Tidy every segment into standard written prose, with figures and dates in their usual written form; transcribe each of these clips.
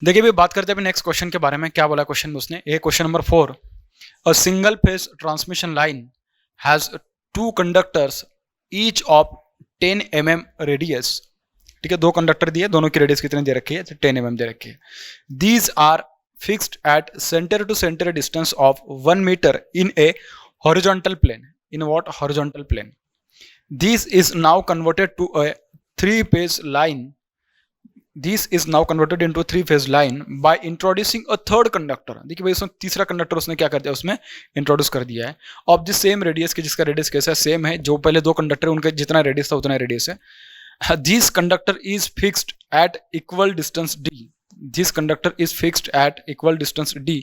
देखिए अभी बात करते हैं अभी नेक्स्ट क्वेश्चन के बारे में। क्या बोला क्वेश्चन में उसने, ये question number 4, a single phase transmission line has two conductors each of 10 mm radius. ठीक है, दो कंडक्टर दिए, दोनों की रेडियस कितनी दे रखी है, 10 mm दे रखी है। These are fixed at centre to centre distance of 1 metre in a horizontal plane. In what? Horizontal plane. This is now converted to a 3-phase line. This is now converted into a 3-phase line by introducing a third conductor. देखिए भाई उसमें तीसरा conductor उसने क्या कर दिया, उसमें introduce कर दिया है ऑफ द सेम रेडियस के, जिसका रेडियस कैसा है, सेम है। जो पहले दो कंडक्टर उनका जितना रेडियस था उतना रेडियस है। This conductor is fixed at equal distance D. This conductor is fixed at equal distance d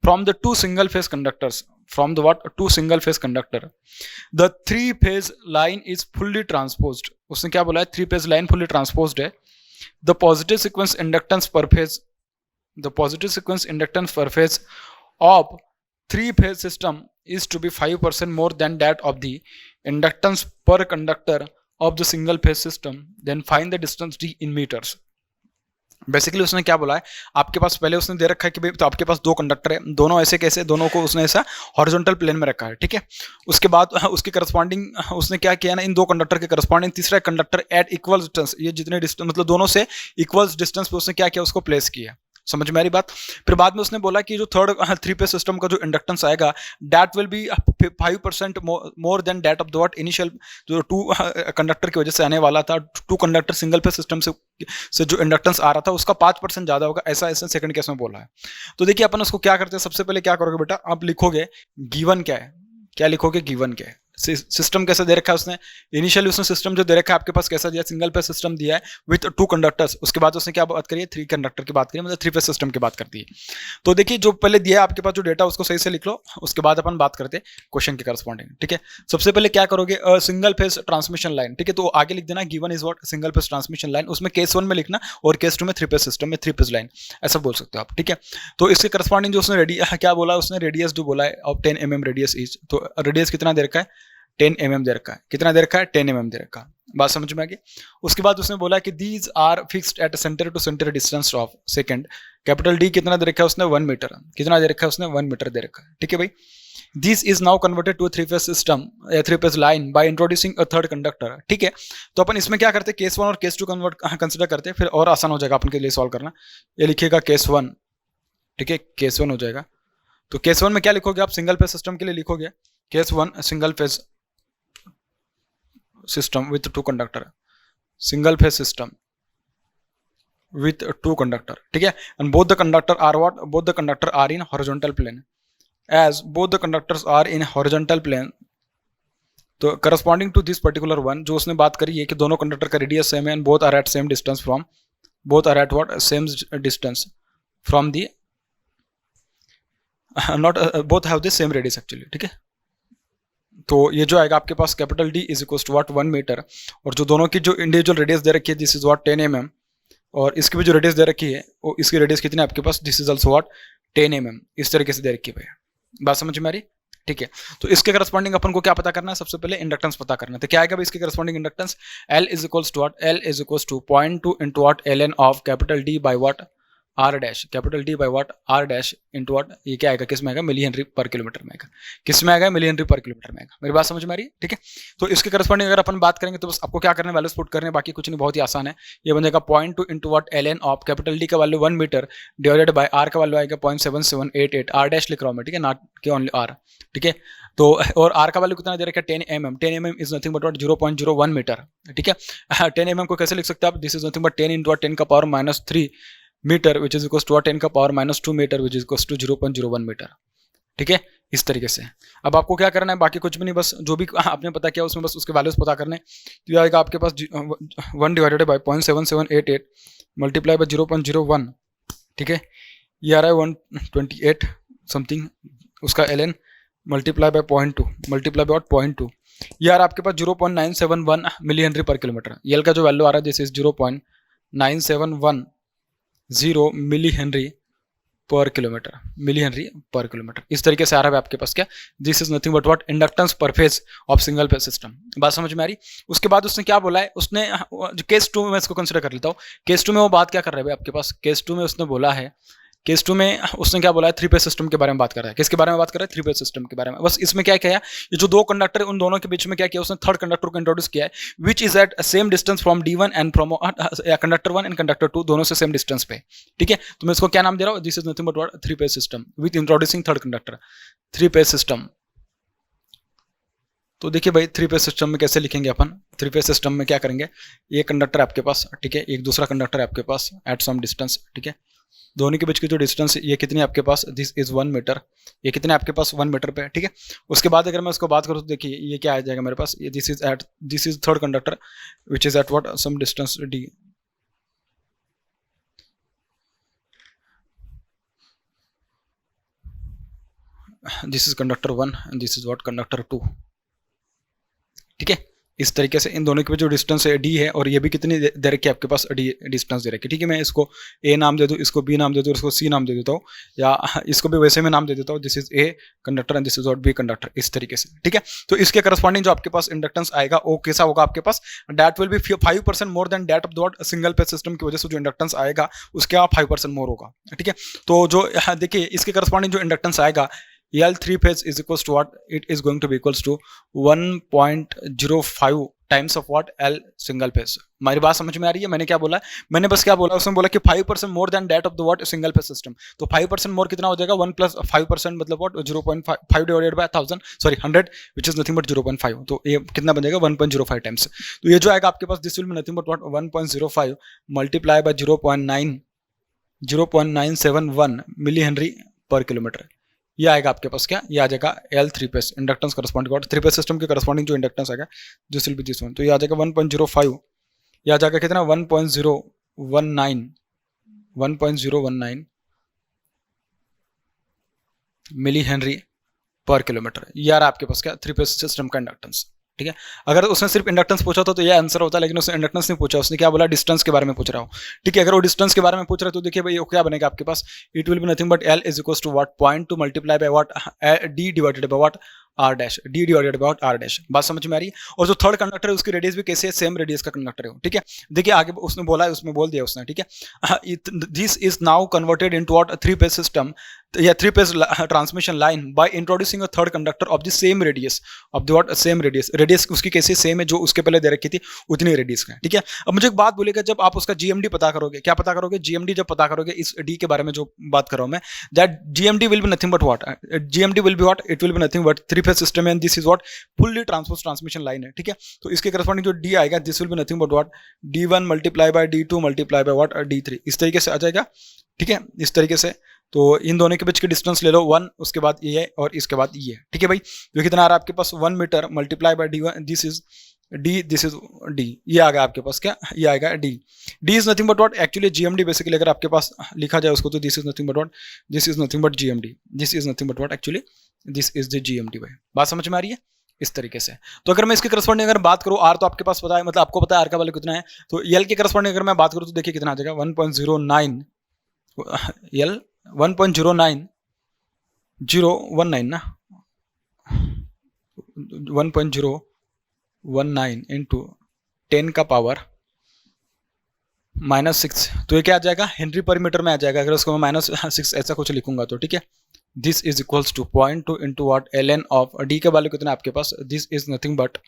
from the two single phase conductors. From the what? Two single phase conductor. The 3-phase line is fully transposed. उसने क्या बोला है, 3-phase line fully transposed है। The positive sequence inductance per phase, the positive sequence inductance per phase of 3-phase system is to be 5% more than that of the inductance per conductor of the single phase system. Then find the distance d in meters. Basically उसने क्या बोला है, आपके पास पहले उसने दे रखा है कि भाई तो आपके पास दो कंडक्टर है, दोनों ऐसे कैसे, दोनों को उसने ऐसा हॉरिजॉन्टल प्लेन में रखा है। ठीक है, उसके बाद उसके करस्पॉन्डिंग उसने क्या किया ना, इन दो कंडक्टर के करस्पॉन्डिंग तीसरा कंडक्टर एट इक्वल डिस्टेंस, ये जितने डिस्टेंस मतलब दोनों से इक्वल डिस्टेंस पे उसने क्या किया, उसको प्लेस किया। समझ में आ रही बात। फिर बाद में उसने बोला कि जो थर्ड 3-phase सिस्टम का जो इंडक्टेंस आएगा that will be 5% more than that of the what initial, जो टू कंडक्टर की वजह से आने वाला था, two conductor single phase system से जो इंडक्टेंस आ रहा था उसका 5% ज्यादा होगा, ऐसा ऐसा सेकंड केस में बोला है। तो देखिए अपन उसको क्या करते हैं, सबसे पहले क्या करोगे बेटा, आप लिखोगे गिवन क्या है, क्या लिखोगे, गिवन क्या है, सिस्टम कैसा दे रखा है उसने, इनिशियली उसने सिस्टम जो दे रखा है आपके पास कैसा दिया, सिंगल फेज सिस्टम दिया है विथ 2 कंडक्टर्स। उसके बाद उसने क्या बात करी है, 3 कंडक्टर की बात करी, मतलब 3-phase सिस्टम की बात करती है। तो देखिए जो पहले दिया है आपके पास जो डेटा उसको सही से लिख लो, उसके बाद अपन बात करते हैं क्वेश्चन के करस्पॉन्डिंग। ठीक है, सबसे पहले क्या करोगे, सिंगल फेज ट्रांसमिशन लाइन। ठीक है, तो आगे लिख देना given is what, single phase transmission line. उसमें केस 1 में लिखना और केस 2 में 3-phase सिस्टम में 3-phase लाइन, ऐसा बोल सकते हो आप। ठीक है, तो इसके करस्पॉन्डिंग जो उसने क्या बोला, उसने रेडियस जो बोला है ऑफ 10 mm रेडियस इज, तो रेडियस कितना दे रखा है, 10 mm दे रखा है। कितना दे रखा है, 10 mm दे रखा है। बात समझ में आ गई। उसके बाद उसने बोला कि these are fixed at centre to centre distance of second, capital D कितना दे रखा है उसने, 1 मीटर। कितना दे रखा है उसने, 1 मीटर दे रखा है। ठीक है भाई, this is now converted to 3-phase system, 3-phase line by introducing a third conductor. ठीक है, तो अपन इसमें क्या करते हैं, केस 1 और केस 2 कंसिडर करते हैं, फिर और आसान हो जाएगा अपन के लिए सॉल्व करना। ये लिखिएगा केस 1। ठीक है, केस 1 हो जाएगा। तो केस 1 में क्या लिखोगे आप, सिंगल फेज सिस्टम के लिए लिखोगे case 1 single phase system with 2 conductor, single phase system with 2 conductor. ठीक है, and both the conductor are what, both the conductor are in horizontal plane, as both the conductors are in horizontal plane, तो corresponding to this particular one जो उसने बात करी है कि दोनों कंडक्टर का रेडियस सेम है and both are at same distance from, both are at what, same distance from the not both have the same radius actually। ठीक है, तो ये जो आएगा आपके पास capital D is equal to what, 1 metre, और जो दोनों की जो इंडिविजुअल रेडियस दे रखी है दिस इज व्हाट 10 mm, और इसकी भी जो रेडियस दे रखी है वो इसकी रेडियस कितनी है आपके पास, this is also what 10 mm, इस तरीके से दे रखी है भैया। बात समझ में आ रही। ठीक है, तो इसके करस्पॉन्डिंग अपन को क्या पता करना है, सबसे पहले इंडक्टेंस पता करना है। तो क्या आएगा भाई इसके corresponding inductance, L is equals to what, L is equals to 0.2 into what ln of capital D by what R dash, capital D by what R dash into what, ये क्या आएगा, किस में आएगा, मिली हेनरी पर किलोमीटर में आएगा। किस में आएगा, मिली हेनरी पर किलोमीटर में आएगा। मेरी बात समझ में आ रही है। ठीक है, तो इसके करस्पॉन्डिंग अगर अपन बात करेंगे तो बस आपको क्या करना है, वैल्यूज पुट करने, बाकी कुछ नहीं, बहुत ही आसान है। ये बन जाएगा 0.2 into what ln of capital D का value 1 metre divided by R का वैल्यू आएगा 0.7788, आर डैश लिख रहा हूँ मैं। ठीक है, नॉट के ओनली आर। ठीक है, तो और आर का वैल्यू कितना दे रखा है, 10 mm, 10 mm is nothing but what 0.01 metre. ठीक है, 10 mm को कैसे लिख सकते हैं आप, this is nothing but 10 into 10 का power -3 metre which is equals to 10 का power -2 metre which is equals to 0.01 metre. ठीक है, इस तरीके से। अब आपको क्या करना है, बाकी कुछ भी नहीं, बस जो भी आपने पता किया उसमें बस उसके वैल्यूज पता करने। तो ये आएगा आपके पास 1 डिवाइडेड बाई 0.7788 मल्टीप्लाई बाई 0.01। ठीक है, ये आ रहा है 128 समथिंग, उसका ln multiply by 0.2 multiply by 0.2, ये आ रहा है आपके पास 0.971 मिली हेनरी पर किलोमीटर। यल का जो वैल्यू आ रहा है this is 0.971 milli Henry per kilometre, milli Henry per kilometre. इस तरीके से आ रहा है आपके पास क्या, this is nothing but what, inductance per phase of single phase system. बात समझ में आ रही। उसके बाद उसने क्या बोला है, उसने जो केस 2 में इसको कंसिडर कर लेता हूँ। केस 2 में वो बात क्या कर रहे हैं आपके पास, केस 2 में उसने बोला है, केस 2 में उसने क्या बोला है, 3 फेज सिस्टम के बारे में बात कर रहा है। किसके बारे में बात कर रहा है, 3 फेज सिस्टम के बारे में। बस इसमें क्या किया, ये जो दो कंडक्टर है उन दोनों के बीच में क्या किया उसने, थर्ड कंडक्टर को इंट्रोड्यूस किया है, which is at same distance from D1 and from conductor 1 and conductor 2, दोनों से सेम डिस्टेंस पे। ठीक है, तो मैं इसको क्या नाम दे रहा हूँ, this is nothing but what, 3 phase system with introducing third conductor, 3 phase system. तो देखिए भाई 3 फेज सिस्टम में कैसे लिखेंगे अपन, 3 फेज सिस्टम में क्या करेंगे, ये कंडक्टर आपके पास, ठीक है, एक दूसरा कंडक्टर है आपके पास एट सम डिस्टेंस, ठीक है, दोनों के बीच की जो डिस्टेंस ये कितनी है आपके पास, दिस इज 1 मीटर, ये कितने आपके पास 1 मीटर पे, ठीक है। उसके बाद अगर मैं उसको बात करूँ तो देखिए ये क्या आ जाएगा मेरे पास, ये this is third conductor which is at what some distance d, this is conductor 1 and this is what conductor 2, ठीक है। इस तरीके से इन दोनों के बीच जो डिस्टेंस है d है, और ये भी कितनी दे रखी है आपके पास, d डिस्टेंस दे रखी है, ठीक है। मैं इसको a नाम दे दूँ, इसको b नाम दे दूँ, इसको c नाम दे देता हूँ, या इसको भी वैसे में नाम दे देता हूँ, this is a conductor and this is what b conductor, इस तरीके से, ठीक है। तो इसके करस्पॉन्डिंग जो आपके पास इंडक्टेंस आएगा वो कैसा होगा आपके पास, that will be 5% more than that of what single phase system की वजह से जो इंडक्टेंस आएगा उसके 5% मोर होगा, ठीक है। तो जो देखिए इसके करस्पॉन्डिंग जो इंडक्टेंस आएगा, L 3 phase is equals to what? It is going to be equals to 1.05 times of what L single phase. हमारी बात समझ में आ रही है, मैंने क्या बोला, मैंने बस क्या बोला, उसने बोला कि 5% more than that of the what single phase system. तो 5% मोर कितना हो जाएगा, 1 प्लस 5% मतलब what 0.5 divided by 100 which is nothing but 0.5, तो ये कितना बन जाएगा 1.05 टाइम्स। तो ये जो आएगा आपके पास, this will be nothing but what 1.05 multiply by 0.971 milli Henry per kilometre. ये आएगा आपके पास क्या, ये आ जाएगा L 3 phase inductance corresponding 3 phase system के करस्पॉन्डिंग जो इंडक्टेंस आएगा, this will B this one. तो ये आ जाएगा 1.05, ये आ जाएगा कितना 1.019 मिली हेनरी पर किलोमीटर। ये आ रहा आपके पास क्या, 3 फेज सिस्टम का इंडक्टेंस, ठीक है। अगर उसने सिर्फ इंडक्टेंस पूछा तो ये आंसर होता, लेकिन उसने इंडक्टेंस नहीं पूछा, उसने क्या बोला, डिस्टेंस के बारे में पूछ रहा हूँ, ठीक है। अगर वो डिस्टेंस के बारे में पूछ रहा है तो देखिए भाई वो क्या बनेगा आपके पास, it will be nothing but L is equals to what 0.2 multiply by what D divided by what R dash, D divided by R dash. बात समझ में आ रही है। और जो थर्ड कंडक्टर है उसकी रेडियस भी कैसे है, सेम रेडियस का कंडक्टर है, ठीक है। देखिए आगे उसने बोला है, उसमें बोल दिया उसने, ठीक है, this is now converted into what 3 phase system या 3 phase transmission line by introducing a third conductor of the same radius of the what same radius उसकी कैसे सेम है जो उसके पहले दे रखी थी उतनी रेडियस का, ठीक है। अब मुझे एक बात बोलेगा, जब आप उसका GMD पता करोगे, क्या पता करोगे, GMD जब पता करोगे इस D के बारे में जो बात कर रहा हूं मैं, that GMD will be nothing but what, GMD will be what, it will be nothing but 3 phase system and this is what fully transverse transmission line है, ठीक है। तो इसके करस्पॉन्डिंग जो D आएगा, this will be nothing but what D1 multiply by D2 multiply by what D3, इस तरीके से आ जाएगा, ठीक है, इस तरीके से। तो इन दोनों के बीच की डिस्टेंस ले लो 1, उसके बाद ये है और इसके बाद ये है, ठीक है भाई। तो कितना आ रहा है आपके पास 1 metre multiply by D1, this is D, this is D, ये आ गया आपके पास क्या, ये आएगा D is nothing but what actually GMD basically अगर आपके पास लिखा जाए उसको, तो this is nothing but what, this is nothing but GMD, this is nothing but what actually this is the GMD भाई। बात समझ में आ रही है इस तरीके से। तो अगर मैं इसके करस्पॉन्डिंग अगर बात करूं, R तो आपके पास पता है, मतलब आपको पता है R का वैल्यू कितना है, तो L के करस्पॉन्डिंग अगर मैं बात करूं तो देखिए कितना आ जाएगा 1.09 L 1.09019 ना 1.019 इंटू 10 का पावर -6, तो ये क्या आ जाएगा हेनरी पर मीटर में आ जाएगा। अगर उसको मैं -6 ऐसा कुछ लिखूंगा तो, ठीक है। This is equals to 0.2 into what ln of D का वैल्यू कितना है आपके पास, this is nothing but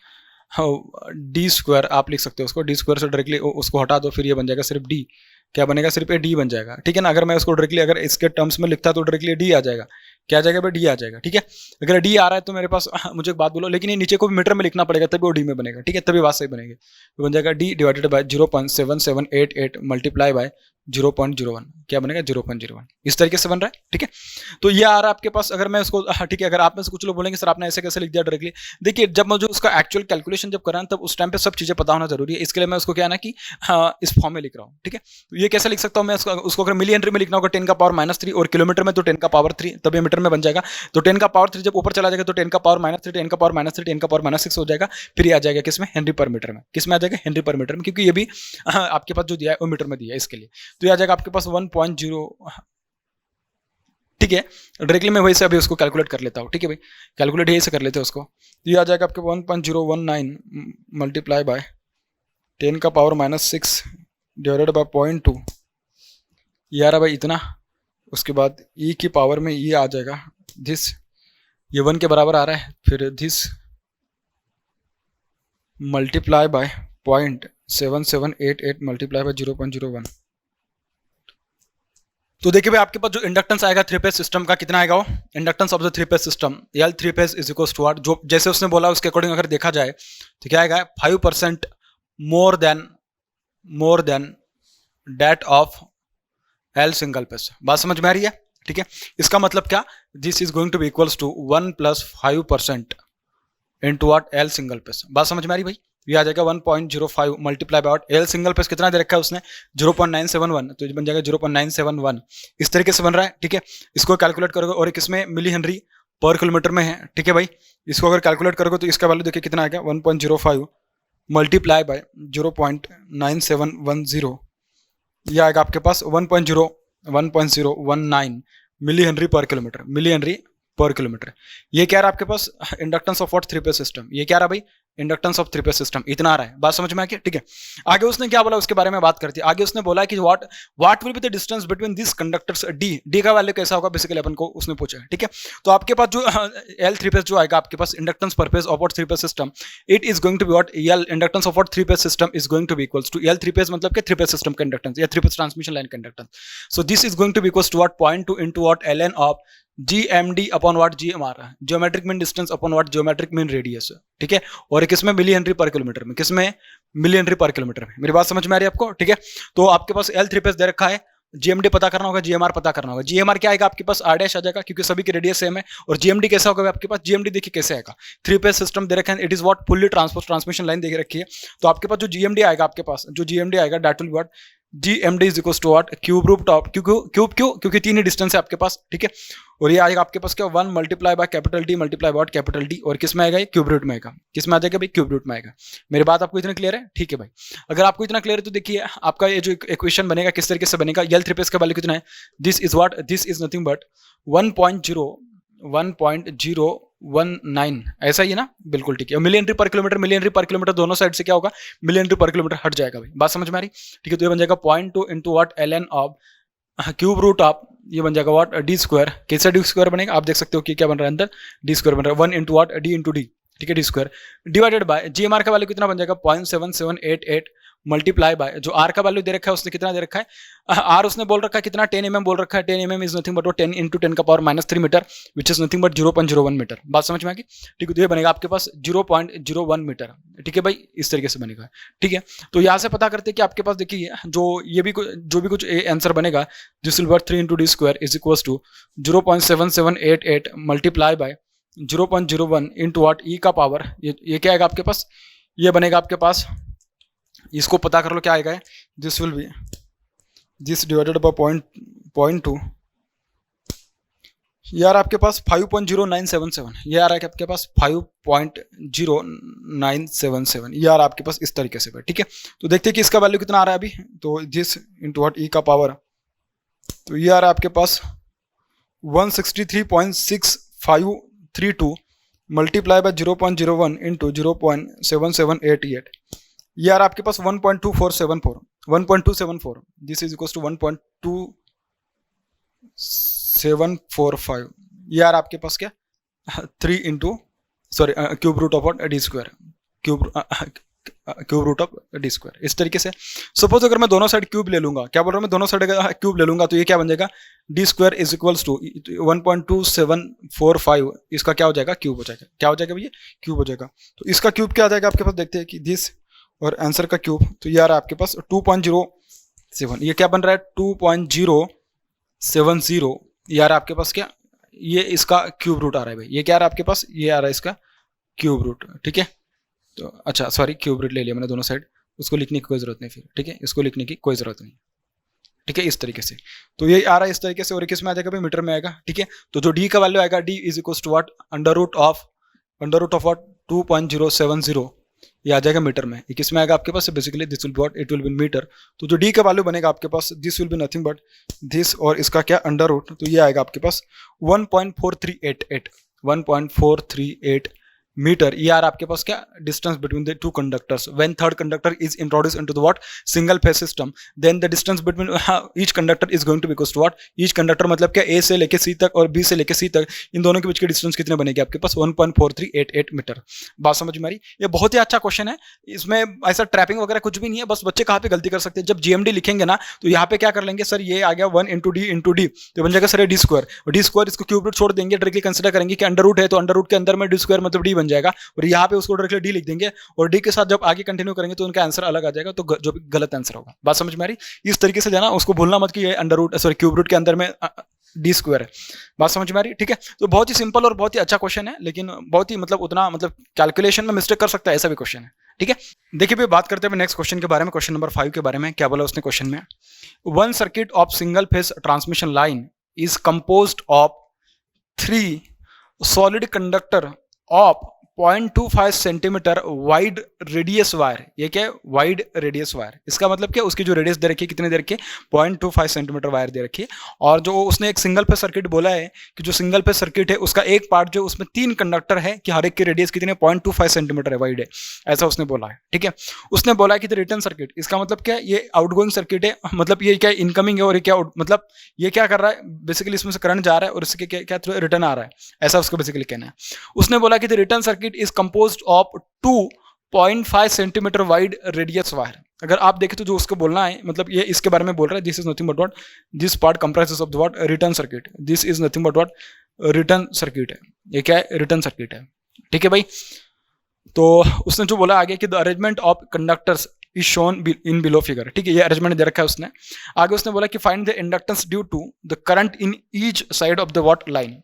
D square आप लिख सकते हो उसको, D स्क्वायर से डायरेक्टली उसको हटा दो, फिर ये बन जाएगा सिर्फ D, क्या बनेगा सिर्फ ये D बन जाएगा, ठीक है ना। अगर मैं उसको डायरेक्टली अगर इसके टर्म्स में लिखता तो डायरेक्टली D आ जाएगा, क्या आ जाएगा भाई D आ जाएगा, ठीक है। अगर D आ रहा है तो मेरे पास मुझे एक बात बोलो, लेकिन ये नीचे को भी मीटर में लिखना पड़ेगा तभी वो D में बनेगा, ठीक है, तभी बात सही बनेगी। तो बन जाएगा D divided bye 0.7788 multiply by 0.01, क्या बनेगा 0.01, इस तरीके से बन रहा है, ठीक है। तो ये आ रहा है आपके पास। अगर मैं उसको ठीक है, अगर आप में से कुछ लोग बोलेंगे सर आपने ऐसे कैसे लिख दिया डायरेक्टली, देखिए जब मुझे उसका एक्चुअल कैलकुलेशन जब कराना तब उस टाइम पे सब चीजें पता होना जरूरी है, इसके लिए मैं उसको क्या है ना कि इस फॉर्म में लिख रहा हूँ, ठीक है। तो ये कैसे लिख सकता हूँ मैं उसको अगर मिली हेनरी में लिखना होगा 10 का पावर -3 और किलोमीटर में तो 10 का पावर 3, तब ये मीटर में बन जाएगा। तो 10 का पावर 3 जब ऊपर चला जाएगा तो 10 का पावर -3, 10 का पावर -3, 10 का पावर -6 हो जाएगा, फिर ये आ जाएगा किसमें हेनरी पर मीटर में, किसमें आ जाएगा हेनरी पर मीटर में, क्योंकि ये भी आपके पास जो दिया है वो मीटर में दिया है इसके लिए। तो ये आ जाएगा आपके पास 1.0 ठीक है, डायरेक्टली मैं वही से अभी उसको कैलकुलेट कर लेता हूँ। ठीक है भाई, कैलकुलेट यही से कर लेते हैं उसको। तो ये आ जाएगा आपके 1.019 मल्टीप्लाई बाय 10 का पावर -6 डिवाइडेड बाय 0.2, ये आ रहा भाई इतना। उसके बाद ई की पावर में ये आ जाएगा दिस, ये 1 के बराबर आ रहा है। फिर this multiply bye 0.7788 multiply by 0.01। तो देखिए भाई आपके पास जो इंडक्टेंस आएगा थ्री फेज सिस्टम का कितना आएगा, वो inductance of the three phase system L three phase is equal to what, जो जैसे उसने बोला उसके अकॉर्डिंग अगर देखा जाए तो क्या आएगा 5% more than that of L single phase. बात समझ में आ रही है? ठीक है, इसका मतलब क्या, this is going to be equals to 1 + 5% into what L single phase. बात समझ में आ रही भाई? ये आ जाएगा 1.05 multiply by L single phase कितना दे रखा है उसने 0.971, तो ये बन जाएगा 0.971। इस तरीके से बन रहा है। ठीक है, इसको कैलकुलेट करोगे और एक इसमें मिली हेनरी पर किलोमीटर में है। ठीक है भाई, इसको अगर कैलकुलेट करोगे तो इसका वैल्यू देखिए कितना आएगा 1.05 मल्टीप्लाई बाय 0.9710, ये आएगा आपके पास 1.019 milli Henry per kilometre, milli Henry per kilometre. ये क्या रहा आपके पास inductance of what three phase system, ये क्या रहा भाई inductance of three phase system, इतना आ रहा है। बात समझ में आ गई? ठीक है, आगे उसने क्या बोला उसके बारे में बात करती है। आगे उसने बोला कि what will be the distance between this conductors D का वैल्यू कैसा होगा बेसिकली अपन को उसने पूछा है। ठीक है, तो आपके पास जो एल थ्री फेज जो आएगा आपके पास inductance per phase of what three phase system, it is going to be what L inductance of what three phase system is going to be equals to L three phase मतलब कि three phase system का inductance या three phase transmission line का inductance. So this is going to be equals to what 0.2 into what ln of GMD upon what GMR, geometric mean distance upon what geometric mean radius. ठीक है, और किसमें milli henry per kilometre में, किसमें milli henry per kilometre में। मेरी बात समझ में आ रही है आपको? ठीक है, तो आपके पास एल थ्री फेज दे रखा है, GMD पता करना होगा, GMR पता करना होगा। GMR क्या आएगा आपके पास R डैश आ जाएगा क्योंकि सभी की रेडियस सेम है। और GMD कैसा होगा आपके पास, GMD देखिए कैसे आएगा, थ्री फेज सिस्टम दे रखा है, it is what fully transpose transmission line दे रखी है। तो आपके पास जो GMD आएगा आपके पास, जो GMD आएगा that will what GMD is equal to what cube root of cube क्योंकि तीन ही डिस्टेंस है आपके पास। ठीक है, और ये आएगा आपके पास क्या 1 multiply by capital D multiply by capital D, और किस में आएगा ये क्यूब रूट में आएगा। किस में आ जाएगा भाई क्यूब रूट में आएगा। मेरी बात आपको इतना क्लियर है? ठीक है भाई, अगर आपको इतना क्लियर है तो देखिए आपका ये जो इक्वेशन बनेगा किस तरीके से बनेगा। एल थ्री फेज का वैल्यू कितना है, this is what, this is nothing but 1.019 ऐसा ही है ना, बिल्कुल ठीक है। मिली हेनरी पर किलोमीटर दोनों साइड से क्या होगा मिली हेनरी पर किलोमीटर हट जाएगा भाई। बात समझ में आ रही? ठीक है, तो ये बन जाएगा 0.2 into what ln of cube root of, ये बन जाएगा व्हाट डी स्क्वायर। कैसा डी स्क्वायर बनेगा आप देख सकते हो कि क्या बन रहा है अंदर, डी स्क्वायर बन रहा है 1 into what D into D. ठीक है, D square divided by GMR का वैल्यू कितना बन जाएगा 0.7788 मल्टीप्लाई बाय जो R का वैल्यू दे रखा है उसने कितना दे रखा है, R उसने बोल रखा है कितना 10 mm बोल रखा है। 10 mm is nothing but 10 into 10 का power -3 metre which is nothing but 0.01 metre. बात समझ में आ गई? ठीक है, तो ये बनेगा आपके पास 0.01 मीटर। ठीक है भाई, इस तरीके से बनेगा। ठीक है, तो यहाँ से पता करते हैं कि आपके पास देखिए जो भी कुछ आंसर बनेगा this will but 3 into D square is equal to 0.7788 multiply by 0.01 into what e का पावर, ये क्या आएगा आपके पास, ये बनेगा आपके पास, इसको पता कर लो क्या आएगा, this will B this divided by 0.2 यार आपके पास 5.0977, ये आ रहा है कि आपके पास 5.0977 यार आपके पास इस तरीके से। ठीक है, तो देखते हैं कि इसका वैल्यू कितना आ रहा है अभी। तो दिस इंटू व्हाट ई का पावर, तो ये आ रहा है आपके पास 163.6532 मल्टीप्लाई बाय 0.01 इंटू 0.7788, ये यार आपके पास 1.2474 दिस इज इक्वल टू 1.2745, ये यार आपके पास क्या 3 into cube root of D square, cube root of D square. इस तरीके से सपोज अगर मैं दोनों साइड क्यूब ले लूंगा, क्या बोल रहा हूँ मैं, दोनों साइड क्यूब ले लूंगा तो ये क्या बन जाएगा D square is equals to 1.2745, इसका क्या हो जाएगा क्यूब हो जाएगा। क्या हो जाएगा भैया क्यूब हो जाएगा। तो इसका क्यूब क्या आ जाएगा आपके पास, देखते हैं कि दिस और आंसर का क्यूब, तो ये आ रहा है आपके पास 2.07, ये क्या बन रहा है 2.070, ये आ रहा है आपके पास क्या, ये इसका क्यूब रूट आ रहा है भाई, ये क्या आ रहा है आपके पास, ये आ रहा है इसका क्यूब रूट। ठीक है, तो अच्छा सॉरी क्यूब रूट ले लिया मैंने दोनों साइड, उसको लिखने की कोई जरूरत नहीं फिर। ठीक है, इसको लिखने की कोई जरूरत नहीं। ठीक है, इस तरीके से तो ये आ रहा है इस तरीके से, और किस में आ जाएगा भाई मीटर में आएगा। ठीक है, तो जो डी का वैल्यू आएगा D is equal to what under root of what 2.070, ये आ जाएगा मीटर में, ये किस में आएगा आपके पास, basically this will be what, it will be metre. तो जो डी का वैल्यू बनेगा आपके पास, this will be nothing but this और इसका क्या अंडर रूट, तो ये आएगा आपके पास 1.4388 1.438 मीटर। ये यार आपके पास क्या distance between the two conductors when third conductor is introduce into the what single phase system, then the distance between each conductor is going to be equals to what, each conductor मतलब क्या ए से लेके सी तक और B से लेके सी तक, इन दोनों के बीच की डिस्टेंस कितने बनेगी आपके पास 1.4388 मीटर। बात समझ में आ रही? ये बहुत ही अच्छा क्वेश्चन है, इसमें ऐसा ट्रैपिंग वगैरह कुछ भी नहीं है, बस बच्चे कहाँ पे गलती कर सकते हैं, जब जीएमडी लिखेंगे ना तो यहाँ पे क्या कर लेंगे सर, ये आ गया 1 इंटू डी तो बन जाएगा सर डी स्क्वायर, इसको क्यूब रूट छोड़ देंगे, डायरेक्टली कंसिडर करेंगे कि अंडर रूट है तो अंडर रूट के अंदर में डी स्क्वायर मतलब डी बन जाएगा, और यहाँ पे उसको डायरेक्टली डी लिख देंगे, और डी के साथ जब आगे कंटिन्यू करेंगे तो उनका आंसर अलग आ जाएगा, तो जो गलत आंसर होगा। बात समझ में आ रही? इस तरीके से जाना, उसको भूलना मत कि ये under root sorry cube root के अंदर में डी स्क्वायर है। बात समझ में आ रही? ठीक है, तो बहुत ही सिंपल और बहुत ही अच्छा क्वेश्चन है, लेकिन बहुत ही मतलब उतना मतलब कैलकुलेशन में मिस्टेक कर सकता है ऐसा भी क्वेश्चन है। ठीक है, देखिए भाई बात करते हैं नेक्स्ट क्वेश्चन के बारे में, क्वेश्चन नंबर 5 के बारे में। क्या बोला उसने क्वेश्चन में, one circuit of single phase transmission line is composed of 3 solid conductor of 0.25 centimetre wide radius wire. ये क्या है? Wide radius wire. इसका मतलब क्या, उसकी जो रेडियस दे रखी है कितने दे रखी है, 0.25 सेंटीमीटर वायर दे रखी है, और जो उसने एक सिंगल पे सर्किट बोला है कि जो सिंगल पे सर्किट है उसका एक पार्ट जो उसमें 3 कंडक्टर है कि हर एक की रेडियस कितनी है, 0.25 सेंटीमीटर है, वाइड है, ऐसा उसने बोला है। ठीक है, उसने बोला है कि रिटर्न सर्किट, इसका मतलब क्या है, ये आउटगोइंग सर्किट है, मतलब ये क्या इनकमिंग है और ये क्या मतलब ये क्या कर रहा है, बेसिकली इसमें से करंट जा रहा है और इसके क्या थ्रू रिटर्न आ रहा है, ऐसा उसको बेसिकली कहना है। उसने बोला कि the return circuit is composed of 2.5 centimetre wide radius wire. अगर आप देखें तो जो उसको बोलना है, मतलब ये इसके बारे में बोल रहा है, this is nothing but what, this part comprises of the what, return circuit, this is nothing but what, return circuit है। ये क्या है? रिटर्न सर्किट है। ठीक है भाई, तो उसने जो बोला आगे कि the arrangement of conductors is shown in below figure. ठीक है, ये अरेंजमेंट दे रखा है उसने। आगे उसने बोला कि find the inductance due to the current in each side of the what line,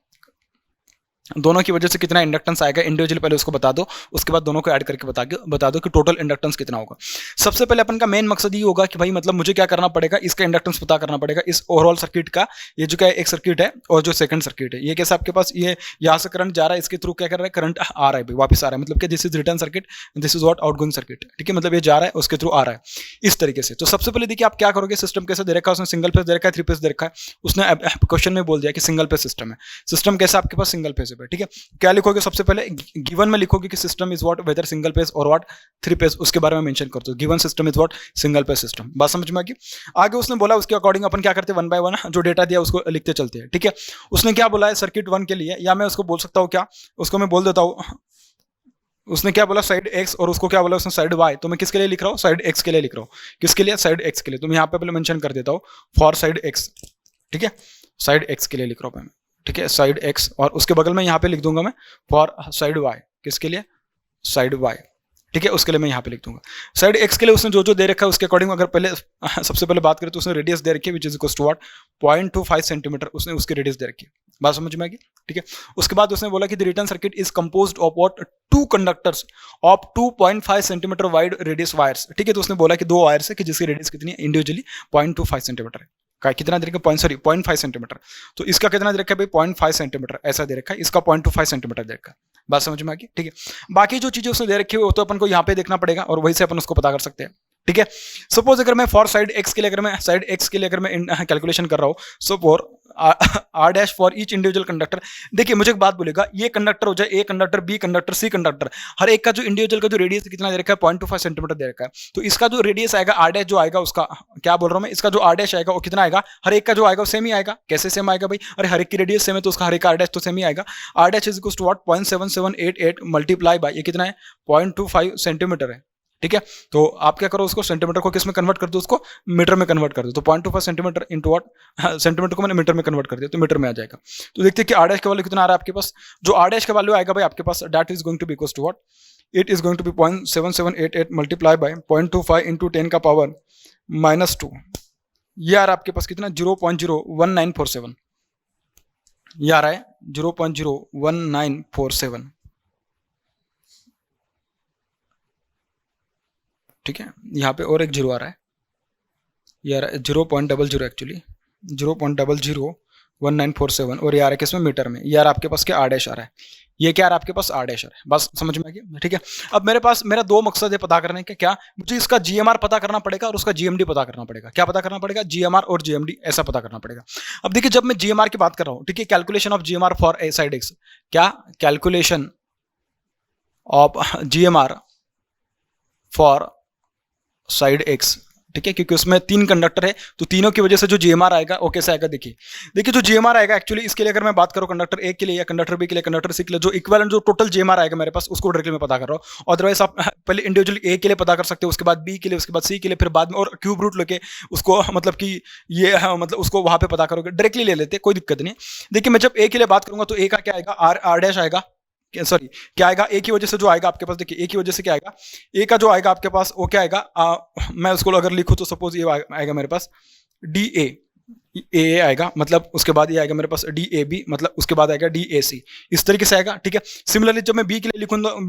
दोनों की वजह से कितना इंडक्टेंस आएगा, इंडिविजुअल पहले उसको बता दो, उसके बाद दोनों को ऐड करके बता दो कि टोटल इंडक्टेंस कितना होगा। सबसे पहले अपन का मेन मकसद ये होगा कि भाई मतलब मुझे क्या करना पड़ेगा, इसका इंडक्टेंस पता करना पड़ेगा, इस ओवरऑल सर्किट का। ये जो क्या है, एक सर्किट है और जो सेकंड सर्किट है, ये कैसे आपके पास ये यहाँ से करंट जा रहा है, इसके थ्रू क्या कर रहा है, करंट आ रहा है भाई, वापस आ रहा है, मतलब कि this is return circuit, this is what outgoing circuit. ठीक है, मतलब ये जा रहा है उसके थ्रू आ रहा है, इस तरीके से। तो सबसे पहले देखिए आप क्या करोगे, सिस्टम कैसे दे रखा है उसने, सिंगल फेज दे रखा है, 3 फेज दे रखा है, उसने क्वेश्चन में बोल दिया कि सिंगल फेज सिस्टम है। सिस्टम कैसा आपके पास, सिंगल फेज है। ठीक है, क्या लिखोगे सबसे पहले, गिवन में लिखोगे कि system is what whether single phase और व्हाट 3 फेज, उसके बारे में मेंशन करते हो, given system is what single phase system. बात समझ में आ गई? आगे उसने बोला उसके अकॉर्डिंग अपन क्या करते हैं, 1 बाय 1 जो डेटा दिया उसको लिखते चलते हैं। ठीक है, उसने क्या बोला है सर्किट 1 के लिए, या मैं उसको बोल सकता हूँ क्या, उसको मैं बोल देता हूँ, उसने क्या बोला साइड एक्स, और उसको क्या बोला उसने साइड वाई, तो मैं किसके लिए लिख रहा हूँ, साइड एक्स के लिए लिख रहा हूँ। किसके लिए? साइड एक्स के लिए। तो मैं यहाँ पे पहले मेंशन कर देता हूँ फॉर साइड एक्स। ठीक है, साइड एक्स के लिए लिख रहा हूँ मैं। ठीक है, साइड एक्स, और उसके बगल में यहाँ पे लिख दूंगा मैं फॉर साइड वाई, किसके लिए, साइड वाई। ठीक है, उसके लिए मैं यहाँ पे लिख दूंगा साइड एक्स के लिए। उसने जो जो दे रखा है उसके अकॉर्डिंग अगर पहले सबसे पहले बात करें तो उसने रेडियस दे रखी है which is equals to what 0.25 centimetre, उसने उसकी रेडियस दे रखी है। बात समझ में आ गई? ठीक है, उसके बाद उसने बोला कि the return circuit is composed of what 2 conductors of 2.5 centimetre wide radius wires. ठीक है, तो उसने बोला कि 2 वायर्स है कि जिसकी रेडियस कितनी है, इंडिविजुअली 0.25 सेंटीमीटर है। का कितना दे रखा है, 0.5 सेंटीमीटर। तो इसका कितना दे रखा है भाई, 0.5 सेंटीमीटर ऐसा दे रखा है, इसका 0.25 सेंटीमीटर दे रखा है। बात समझ में आ गई? ठीक है, बाकी जो चीजें उसने दे रखी है वो तो अपन को यहाँ पे देखना पड़ेगा और वहीं से अपन उसको पता कर सकते हैं। ठीक है, सपोज अगर मैं फॉर साइड एक्स के लिए अगर मैं साइड एक्स के लिए अगर मैं कैलकुलेशन कर रहा हूँ, so for R dash for each individual conductor. देखिए मुझे एक बात बोलेगा, ये कंडक्टर हो जाए, A conductor, B conductor, C conductor, हर एक का जो इंडिविजुअल का जो रेडियस कितना दे रखा है, 0.25 सेंटीमीटर दे रखा है। तो इसका जो रेडियस आएगा आर डैश जो आएगा, उसका क्या बोल रहा हूँ मैं, इसका जो आर डैश आएगा वो कितना आएगा, हर एक का जो आएगा वो सेम ही आएगा। कैसे सेम आएगा भाई, अरे हर एक की रेडियस सेम है तो उसका हर एक का आर डैश तो सेम ही आएगा। R dash is equal to what 0.7788 multiply by ये कितना है 0.25 सेंटीमीटर है। ठीक है, तो आप क्या करो, उसको सेंटीमीटर को किस में कन्वर्ट कर दो, उसको मीटर में कन्वर्ट कर दो। तो 0.25 सेंटीमीटर इंटू व्हाट, सेंटीमीटर को मैंने मीटर में कन्वर्ट कर दिया तो मीटर में आ जाएगा। तो देखते हैं कि आर डैश का वैल्यू कितना आ रहा है आपके पास। जो आर डैश का वैल्यू आएगा भाई आपके पास, that is going to be equal to what, it is going to be 0.7788 multiply by 0.25 into 10 का पावर -2। ये आ रहा है आपके पास कितना, 0.01947। ये आ रहा है 0.01947। ठीक है, यहाँ पे और एक जीरो आ रहा है, ये आ रहा है 0.00 एक्चुअली 0.00 1947 और ये आ रहा है किसमें, मीटर में। ये आ रहा है आपके पास क्या, आर डैश आ रहा है, ये क्या आ रहा है आपके पास, आर डैश आ रहा है। बस समझ में आ गया, ठीक है। अब मेरे पास मेरा दो मकसद है पता करने के, क्या मुझे इसका जीएमआर पता करना पड़ेगा और उसका जीएमडी पता करना पड़ेगा। क्या पता करना पड़ेगा, जीएमआर और जीएमडी ऐसा पता करना पड़ेगा। अब देखिए जब मैं जीएमआर की बात कर रहा हूं, ठीक है, calculation of GMR for a side x, क्या calculation of GMR for side x, ठीक है, क्योंकि उसमें 3 कंडक्टर है तो तीनों की वजह से जो जीएमआर आएगा वो कैसे आएगा, देखिए जो जीएमआर आएगा एक्चुअली इसके लिए अगर मैं बात करूं कंडक्टर ए के लिए या कंडक्टर बी के लिए, कंडक्टर सी के लिए, जो इक्विवेलेंट जो टोटल जीएमआर आएगा मेरे पास उसको डायरेक्टली मैं पता कर रहा हूं। अदरवाइज आप पहले इंडिविजुअली ए के लिए पता कर सकते हो, उसके बाद बी के लिए, उसके बाद सी के लिए, फिर बाद में और क्यूब रूट लेके उसको मतलब कि ये मतलब उसको वहां पे पता करोगे, डायरेक्टली ले लेते कोई दिक्कत नहीं। देखिए मैं जब ए के लिए बात करूंगा तो ए का क्या आएगा, आर डैश आएगा, सॉरी क्या आएगा, ए की वजह से जो आएगा आपके पास, देखिए ए की वजह से क्या आएगा, ए का जो आएगा आपके पास वो क्या आएगा, मैं उसको अगर लिखूं तो सपोज ये आएगा मेरे पास डी ए आएगा, मतलब उसके बाद ये आएगा मेरे पास डी ए बी, मतलब उसके बाद आएगा डी ए सी, इस तरीके से आएगा, ठीक है। सिमिलरली जब मैं बी के लिए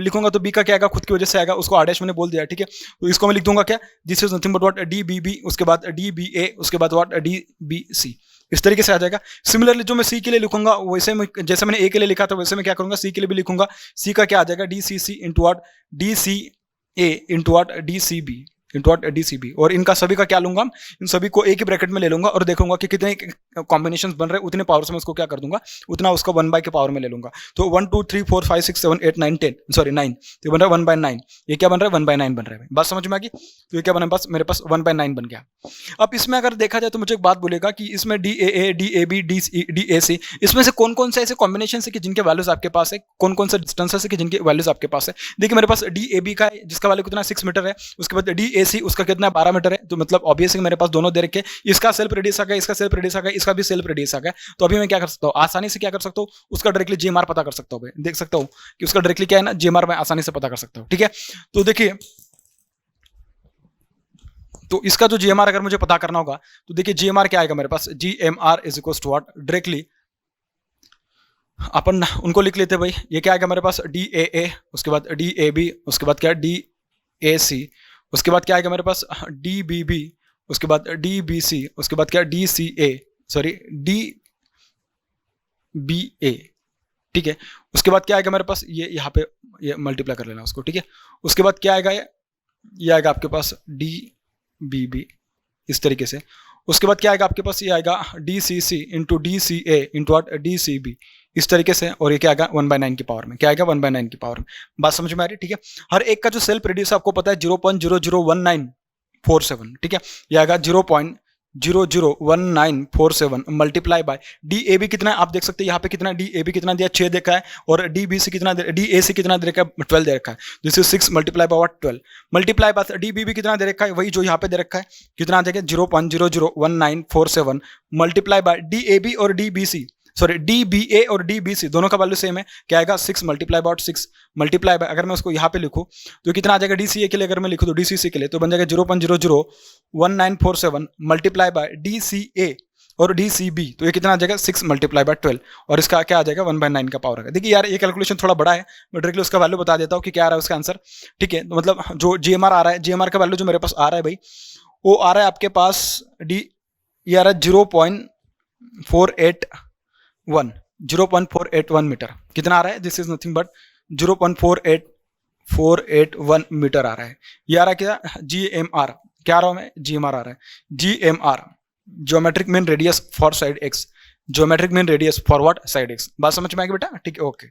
लिखूंगा तो बी का क्या आएगा, खुद की वजह से आएगा, उसको आदेश मैंने बोल दिया, ठीक है। तो इसको मैं लिख दूंगा क्या, this is nothing but what D B B, उसके बाद डी बी ए, उसके बाद व्हाट डी बी सी, इस तरीके से आ जाएगा। सिमिलरली जो मैं सी के लिए लिखूंगा वैसे मैं, जैसे मैंने ए के लिए लिखा था वैसे मैं क्या करूंगा, सी के लिए भी लिखूंगा, सी का क्या आ जाएगा, D C C into what D C A into what D C B into what D C B, और इनका सभी का क्या लूंगा, इन सभी को एक ही ब्रैकेट में ले लूंगा और देखूंगा कि कितने कॉम्बिनेशंस बन रहे हैं, उतने पावर से मैं उसको क्या कर दूंगा, उतना उसका 1 बाय के पावर में ले लूंगा। तो 1 2 3 4 5 6 7 8 9 10, सॉरी 9, तो बन रहा है 1/9, ये क्या बन रहा है 1/9 बन रहा है। बात समझ में आ गई, तो ये क्या बना बस मेरे पास 1/9 बन गया। अब इसमें अगर देखा जाए तो मुझे एक बात बोलेगा कि इसमें D A D A B D A C, इसमें से कौन कौन से ऐसे कॉम्बिनेशन है कि जिनके वैल्यूज आपके पास है, कौन कौन से डिस्टेंसेस है कि जिनके वैल्यूज आपके पास है। देखिए मेरे पास डी ए बी का है जिसका वैल्यू कितना 6 मीटर है, उसके बाद डी ए सी उसका कितना 12 मीटर है, तो मतलब ऑब्वियसली मेरे पास दोनों दे रखे, इसका सेल्फ रेडियस आ गया, इसका सेल्फ रेडियस आ गया, इसका भी सेल्फ रेडियस आ गया। तो अभी मैं क्या कर सकता हूँ, आसानी से क्या कर सकता हूँ, उसका डायरेक्टली जीएमआर पता कर सकता हूँ, देख सकता हूँ कि उसका डायरेक्टली क्या है ना, जीएमआर मैं आसानी से पता कर सकता हूँ, ठीक है। तो देखिए तो इसका जो जीएमआर अगर मुझे पता करना होगा तो देखिए जीएमआर क्या आएगा मेरे पास, GMR is equal to what, directly अपन उनको लिख लेते भाई, ये क्या आएगा मेरे पास डी ए, उसके बाद डी ए बी, उसके बाद क्या डी ए सी, उसके बाद क्या आएगा मेरे पास डी बी बी, उसके बाद डी बी सी, उसके बाद क्या डी सी ए, सॉरी डी बी ए, ठीक है। उसके बाद क्या आएगा मेरे पास, ये यहाँ पे ये मल्टीप्लाई कर लेना उसको, ठीक है। उसके बाद क्या आएगा, ये आएगा आपके पास डी बी बी, इस तरीके से। उसके बाद क्या आएगा आपके पास, ये आएगा D C C into D C A into D C B, इस तरीके से, और ये क्या आएगा 1/9 की पावर में, क्या आएगा 1/9 की पावर में। बात समझ में आ रही है, ठीक है। हर एक का जो सेल्फ रेडियस आपको पता है 0.001947, ठीक है। ये आएगा 0.001947 multiply by D A B कितना है आप देख सकते हैं यहाँ पे, कितना डी ए बी कितना दिया 6 देखा है, और डी बी सी कितना डी ए सी कितना दे रखा है 12 दे रखा है, this is 6 multiply by 12 multiply by D B B कितना दे रखा है, वही जो यहाँ पे दे रखा है, कितना देगा 0.001947 multiply by D A B और D B C, sorry D B A और डी बी सी दोनों का वैल्यू सेम है, क्या आएगा 6 मल्टीप्लाई बाय 6 मल्टीप्लाई बाय, अगर मैं उसको यहाँ पे लिखूँ तो कितना आ जाएगा डी सी ए के लिए, अगर मैं लिखूँ तो डी सी सी के लिए तो बन जाएगा 0.001947 मल्टीप्लाई बाय डी सी ए और डी सी बी, तो ये कितना आ जाएगा 6 मल्टीप्लाई बाय 12, और इसका क्या आ जाएगा 1/9 का पावर है। देखिए यार ये कैलकुलेशन थोड़ा बड़ा है, मैं डायरेक्टली उसका वैल्यू बता देता हूँ कि क्या आ रहा है उसका आंसर, ठीक है। तो मतलब जो जीएमआर आ रहा है, जीएमआर का वैल्यू जो मेरे पास आ रहा है भाई, वो आ रहा है आपके पास डी, ये आ रहा है 0.481 मीटर, कितना आ रहा है, this is nothing but 0.481 metre आ रहा है। ये आ रहा है क्या, जीएमआर, क्या आ रहा है, जीएमआर आ रहा है, GMR geometric mean radius for side x, geometric mean radius for what, side x. बात समझ में आएगी बेटा, ठीक है, ओके।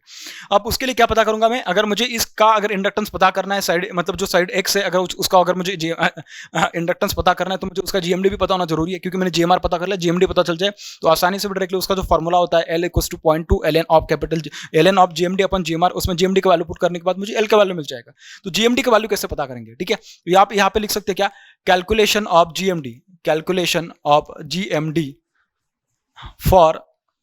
अब उसके लिए क्या पता करूंगा मैं, अगर मुझे इसका अगर इंडक्टेंस पता करना है साइड, मतलब जो साइड एक्स है, अगर उसका अगर मुझे इंडक्टेंस पता करना है तो मुझे उसका जीएमडी भी पता होना जरूरी है, क्योंकि मैंने जीएमआर पता कर लिया, जीएमडी पता चल जाए तो आसानी से डायरेक्टली उसका जो फॉर्मूला होता है L = 0.2 ln of capital ln of GMD upon GMR, उसमें जीएमडी का वैल्यू पुट करने के बाद मुझे L का वैल्यू मिल जाएगा। तो जीएमडी का वैल्यू कैसे पता करेंगे, ठीक है, तो यहाँ पे लिख सकते हैं क्या, calculation of GMD, calculation of GMD for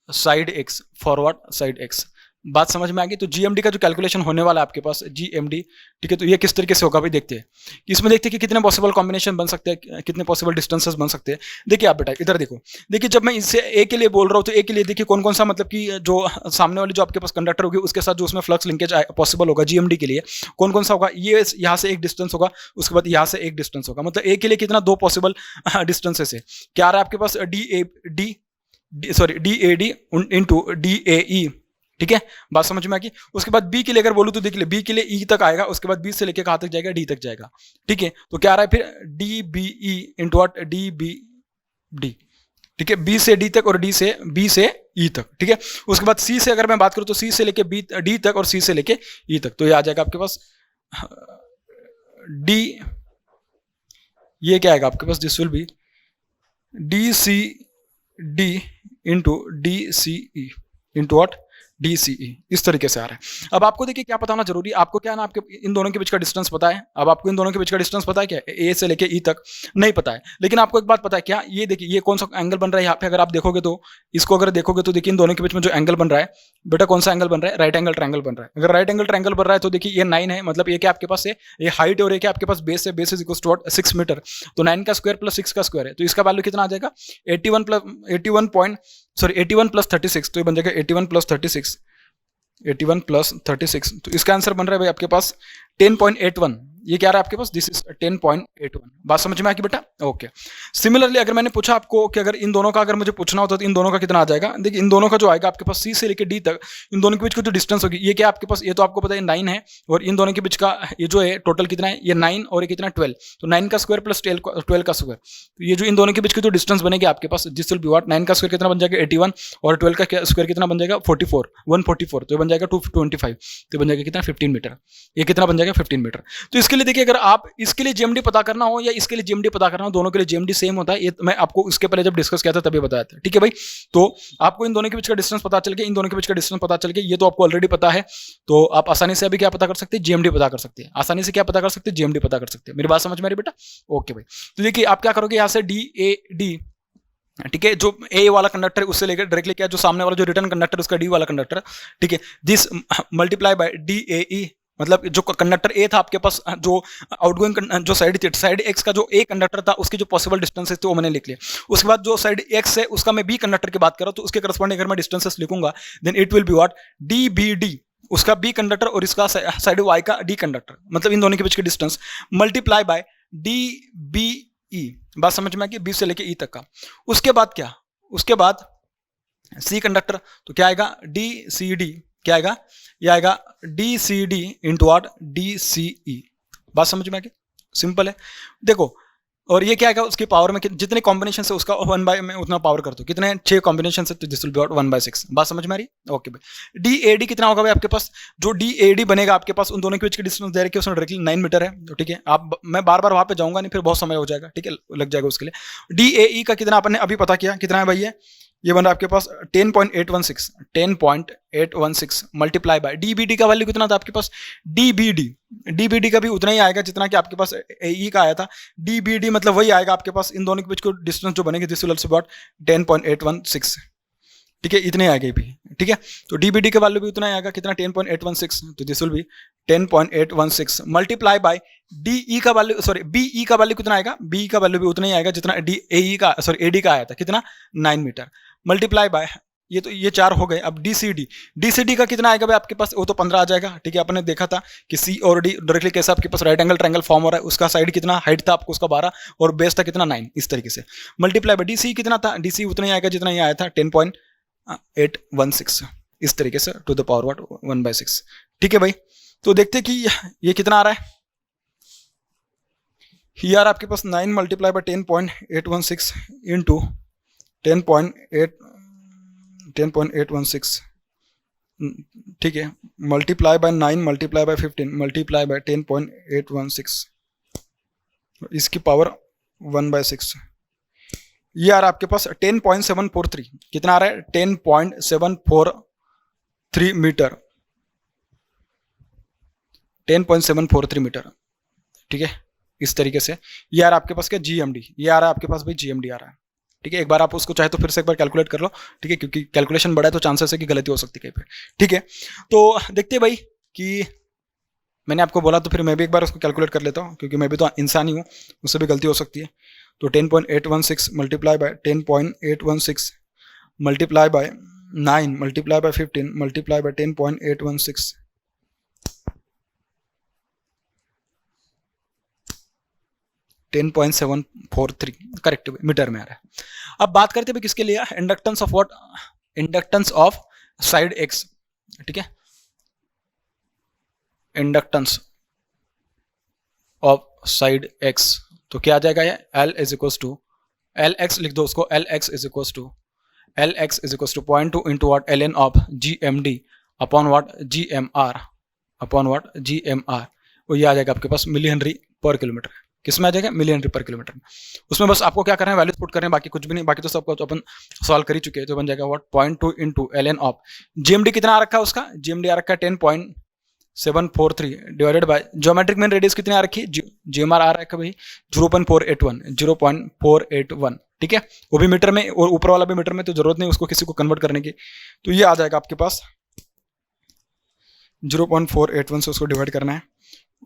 side x, forward side x. बात समझ में आ गई। तो जीएमडी का जो कैलकुलेशन होने वाला है आपके पास जीएमडी, ठीक है, तो ये किस तरीके से होगा भाई देखते हैं, इसमें देखते हैं कि कितने पॉसिबल कॉम्बिनेशन बन सकते हैं, कितने पॉसिबल डिस्टेंसेस बन सकते हैं। देखिए आप बेटा इधर देखो, देखिए जब मैं इससे ए के लिए बोल रहा हूँ तो ए के लिए देखिए कौन कौन सा, मतलब कि जो सामने वाली जो आपके पास कंडक्टर होगी उसके साथ जो उसमें फ्लक्स लिंकेज पॉसिबल होगा जीएमडी के लिए कौन कौन सा होगा, ये यहाँ से एक डिस्टेंस होगा, उसके बाद यहाँ से एक डिस्टेंस होगा, मतलब ए के लिए कितना 2 पॉसिबल डिस्टेंसेस है। क्या आ रहा है आपके पास D D A D into D A E, ठीक है, बात समझ में आ गई। उसके बाद बी के लिए अगर बोलूँ तो देख ले, बी के लिए ई तक आएगा, उसके बाद बी से लेके कहाँ तक जाएगा, डी तक जाएगा, ठीक है। तो क्या आ रहा है फिर, D B E into what, D B D, ठीक है, बी से डी तक और डी से बी से ई तक, ठीक है। उसके बाद सी से अगर मैं बात करूं तो सी से लेके बी डी तक और सी से लेके ई तक, तो ये आ जाएगा आपके पास डी, ये क्या आएगा आपके पास, this will be D C D into D C E into what, DCE, इस तरीके से आ रहा है। अब आपको देखिए क्या पता होना जरूरी है, आपको क्या है ना, आपके इन दोनों के बीच का डिस्टेंस पता है। अब आपको इन दोनों के बीच का डिस्टेंस पता है क्या, ए से लेके ई तक नहीं पता है, लेकिन आपको एक बात पता है क्या, ये देखिए ये कौन सा एंगल बन रहा है यहाँ पे, अगर आप देखोगे तो इसको अगर देखोगे तो देखिए इन दोनों के बीच में जो एंगल बन रहा है बेटा, कौन सा एंगल बन रहा है, राइट एंगल ट्रायंगल बन रहा है। अगर राइट एंगल ट्रायंगल बन रहा है तो देखिए ये 9 है, मतलब ये क्या आपके पास है, ये हाइट और ये क्या आपके पास बेस है, base is equal to 6 metre, तो 9 का स्क्वायर प्लस 6 का स्क्वायर है, तो इसका वैल्यू कितना आ जाएगा, 81 प्लस 36, तो ये बन जाएगा 81 प्लस 36, तो इसका आंसर बन रहा है भाई आपके पास 10.81, ये क्या रहा है आपके पास, दिस इज 10.81, बात समझ में आ गई बेटा, ओके। सिमिलरली अगर मैंने पूछा आपको कि अगर इन दोनों का अगर मुझे पूछना होता तो इन दोनों का कितना आ जाएगा, देखिए इन दोनों का जो आएगा आपके पास सी से लेकर डी तक, इन दोनों के बीच की जो डिस्टेंस होगी, ये क्या आपके पास, ये तो आपको पता है 9 है, और इन दोनों के बीच का ये जो है टोटल कितना है, ये 9 और ये कितना 12, तो 9 का स्क्वायर प्लस 12 का स्क्वायर, तो ये जो इन दोनों के बीच की जो डिस्टेंस बनेगी आपके पास, दिस विल बी व्हाट, 9 का स्क्वायर कितना बन जाएगा 81 और 12 का स्क्वायर कितना बन जाएगा 144, तो ये बन जाएगा 225, तो बन जाएगा कितना 15 मीटर, ये कितना बन जाएगा 15 मीटर। तो इसके लिए देखिए अगर आप इसके लिए जीएमडी पता करना हो या इसके लिए जीएमडी पता करना हो, दोनों के लिए जीएमडी सेम होता है, ये मैं आपको इसके पहले जब डिस्कस किया था तभी बताया था, ठीक है भाई। तो आपको इन दोनों के बीच का डिस्टेंस पता चल गया, इन दोनों के बीच का डिस्टेंस पता चल गया, ये तो आपको ऑलरेडी पता है, तो आप आसानी से अभी क्या पता कर सकते हैं, जीएमडी पता कर सकते हैं, आसानी से क्या पता कर सकते हैं, जीएमडी पता कर सकते हैं। मेरी बात समझ में आ रही बेटा, ओके भाई। तो देखिए आप क्या करोगे, यहाँ से डी ए डी, ठीक है, जो ए वाला कंडक्टर है उससे लेकर डायरेक्टली क्या, जो सामने वाला जो रिटर्न कंडक्टर उसका डी वाला कंडक्टर, ठीक है, this multiply by D A E, मतलब जो कंडक्टर ए था आपके पास, जो आउटगोइंग जो साइड एक्स का जो ए कंडक्टर था उसकी जो पॉसिबल डिस्टेंसेस थे वो मैंने लिख लिया। उसके बाद जो साइड एक्स है उसका मैं बी कंडक्टर की बात कर रहा हूं, तो उसके करस्पॉन्डिंग अगर मैं डिस्टेंसेस लिखूंगा then it will be what, D B D, उसका बी कंडक्टर और इसका साइड वाई का डी कंडक्टर, मतलब इन दोनों के बीच की distance multiply by D B E, बात समझ में आ गई, बी से लेके ई तक का। उसके बाद क्या, उसके बाद सी कंडक्टर, तो क्या आएगा डी सी डी, क्या आएगा, ये आएगा D C D into what, D C E, बात समझ में आ गई, सिंपल है। देखो और ये क्या आएगा, उसकी पावर में जितने कॉम्बिनेशन से उसका 1 बाय में उतना पावर कर दो, कितने 6 कॉम्बिनेशन से, तो दिस विल बी 1/6, बात समझ में आ रही, ओके भाई। डी ए डी कितना होगा भाई आपके पास, जो डी ए डी बनेगा आपके पास उन दोनों के बीच की डिस्टेंस दे रखी है उसमें डायरेक्टली 9 मीटर है, तो ठीक है, आप मैं बार बार वहां पे जाऊंगा नहीं, फिर बहुत समय हो जाएगा, ठीक है, लग जाएगा उसके लिए। डी ए ई का कितना आपने अभी पता किया, कितना है भाई, ये बन रहा है आपके पास 10.816 multiply by D B D का वैल्यू कितना था आपके पास, डी बी डी का भी उतना ही आएगा जितना कि आपके पास ए का आया था, डी बी डी मतलब वही आएगा आपके पास, इन दोनों के बीच को डिस्टेंस जो बनेगी दिस विल आल्सो अबाउट 10.816, ठीक है, इतने आएगा भी, ठीक है। तो डी बी डी का वैल्यू भी उतना ही आएगा, कितना 10.816, तो this will B 10.816 multiply by D E का वैल्यू, सॉरी बी ई का वैल्यू कितना आएगा, बी का वैल्यू भी उतना ही आएगा जितना डी ए ई का, सॉरी ए डी का आया था, कितना 9 मीटर, मल्टीप्लाई बाय ये, तो ये 4 हो गए। अब डी सी डी का कितना आएगा भाई आपके पास, वो तो 15 आ जाएगा, ठीक है। आपने देखा था कि सी और डी डायरेक्टली कैसे आपके पास राइट एंगल ट्रायंगल फॉर्म हो रहा है, उसका साइड कितना हाइट था आपको उसका 12 और बेस था कितना 9, इस तरीके से मल्टीप्लाई बाय डी सी कितना था, डी सी उतना ही आएगा जितना ये आया था 10.816, इस तरीके से टू द पावर व्हाट 1/6, ठीक है भाई। तो देखते कि ये कितना आ रहा है, यार आपके पास 9 मल्टीप्लाई बाय 10.816 इंटू 10.816, ठीक है, multiply by 9 multiply by 15 multiply by 10.816, इसकी पावर 1/6, ये आ रहा है आपके पास 10.743, कितना आ रहा है 10.743 मीटर, 10.743 मीटर, ठीक है, इस तरीके से। ये आ रहा है आपके पास क्या जीएमडी, ये आ रहा है आपके पास भाई जीएमडी आ रहा है, ठीक है। एक बार आप उसको चाहे तो फिर से एक बार कैलकुलेट कर लो, ठीक है, क्योंकि कैलकुलेशन बड़ा है तो चांसेस है कि गलती हो सकती है कहीं पे, ठीक है। तो देखते हैं भाई कि मैंने आपको बोला तो फिर मैं भी एक बार उसको कैलकुलेट कर लेता हूँ, क्योंकि मैं भी तो इंसान ही हूँ, उससे भी गलती हो सकती है। तो 10.816 multiply by 10.816 multiply by 9 multiply by 15 multiply by 10.816, 10.743 correct metre में आ रहा है। अब बात करते हैं किसके लिए, inductance of what, inductance of side x, ठीक है, इंडक्टेंस ऑफ साइड एक्स, तो क्या आ जाएगा ये L is equals to L X लिख दो उसको, L X is equals to 0.2 into what L N of G M D upon what G M R upon what G M R, वो ये आ जाएगा आपके पास मिली हेनरी पर किलोमीटर। किस में आ जाएगा, मिली हेनरी पर किलोमीटर में। उसमें बस आपको क्या करना है, वैल्यूज पुट करना है, बाकी कुछ भी नहीं, बाकी तो सबको तो अपन सॉल्व कर ही चुके हैं। तो बन जाएगा what 0.2 into L N of GMD कितना आ रखा है उसका, जीएमडी आ रखा है 10.743 divided by geometric mean radius कितनी आ रखी है, जीएमआर आ रहा है भाई 0.481, ठीक है, वो भी मीटर में और ऊपर वाला भी मीटर में, तो जरूरत नहीं उसको किसी को कन्वर्ट करने की। तो ये आ जाएगा आपके पास 0.481 से उसको डिवाइड करना है,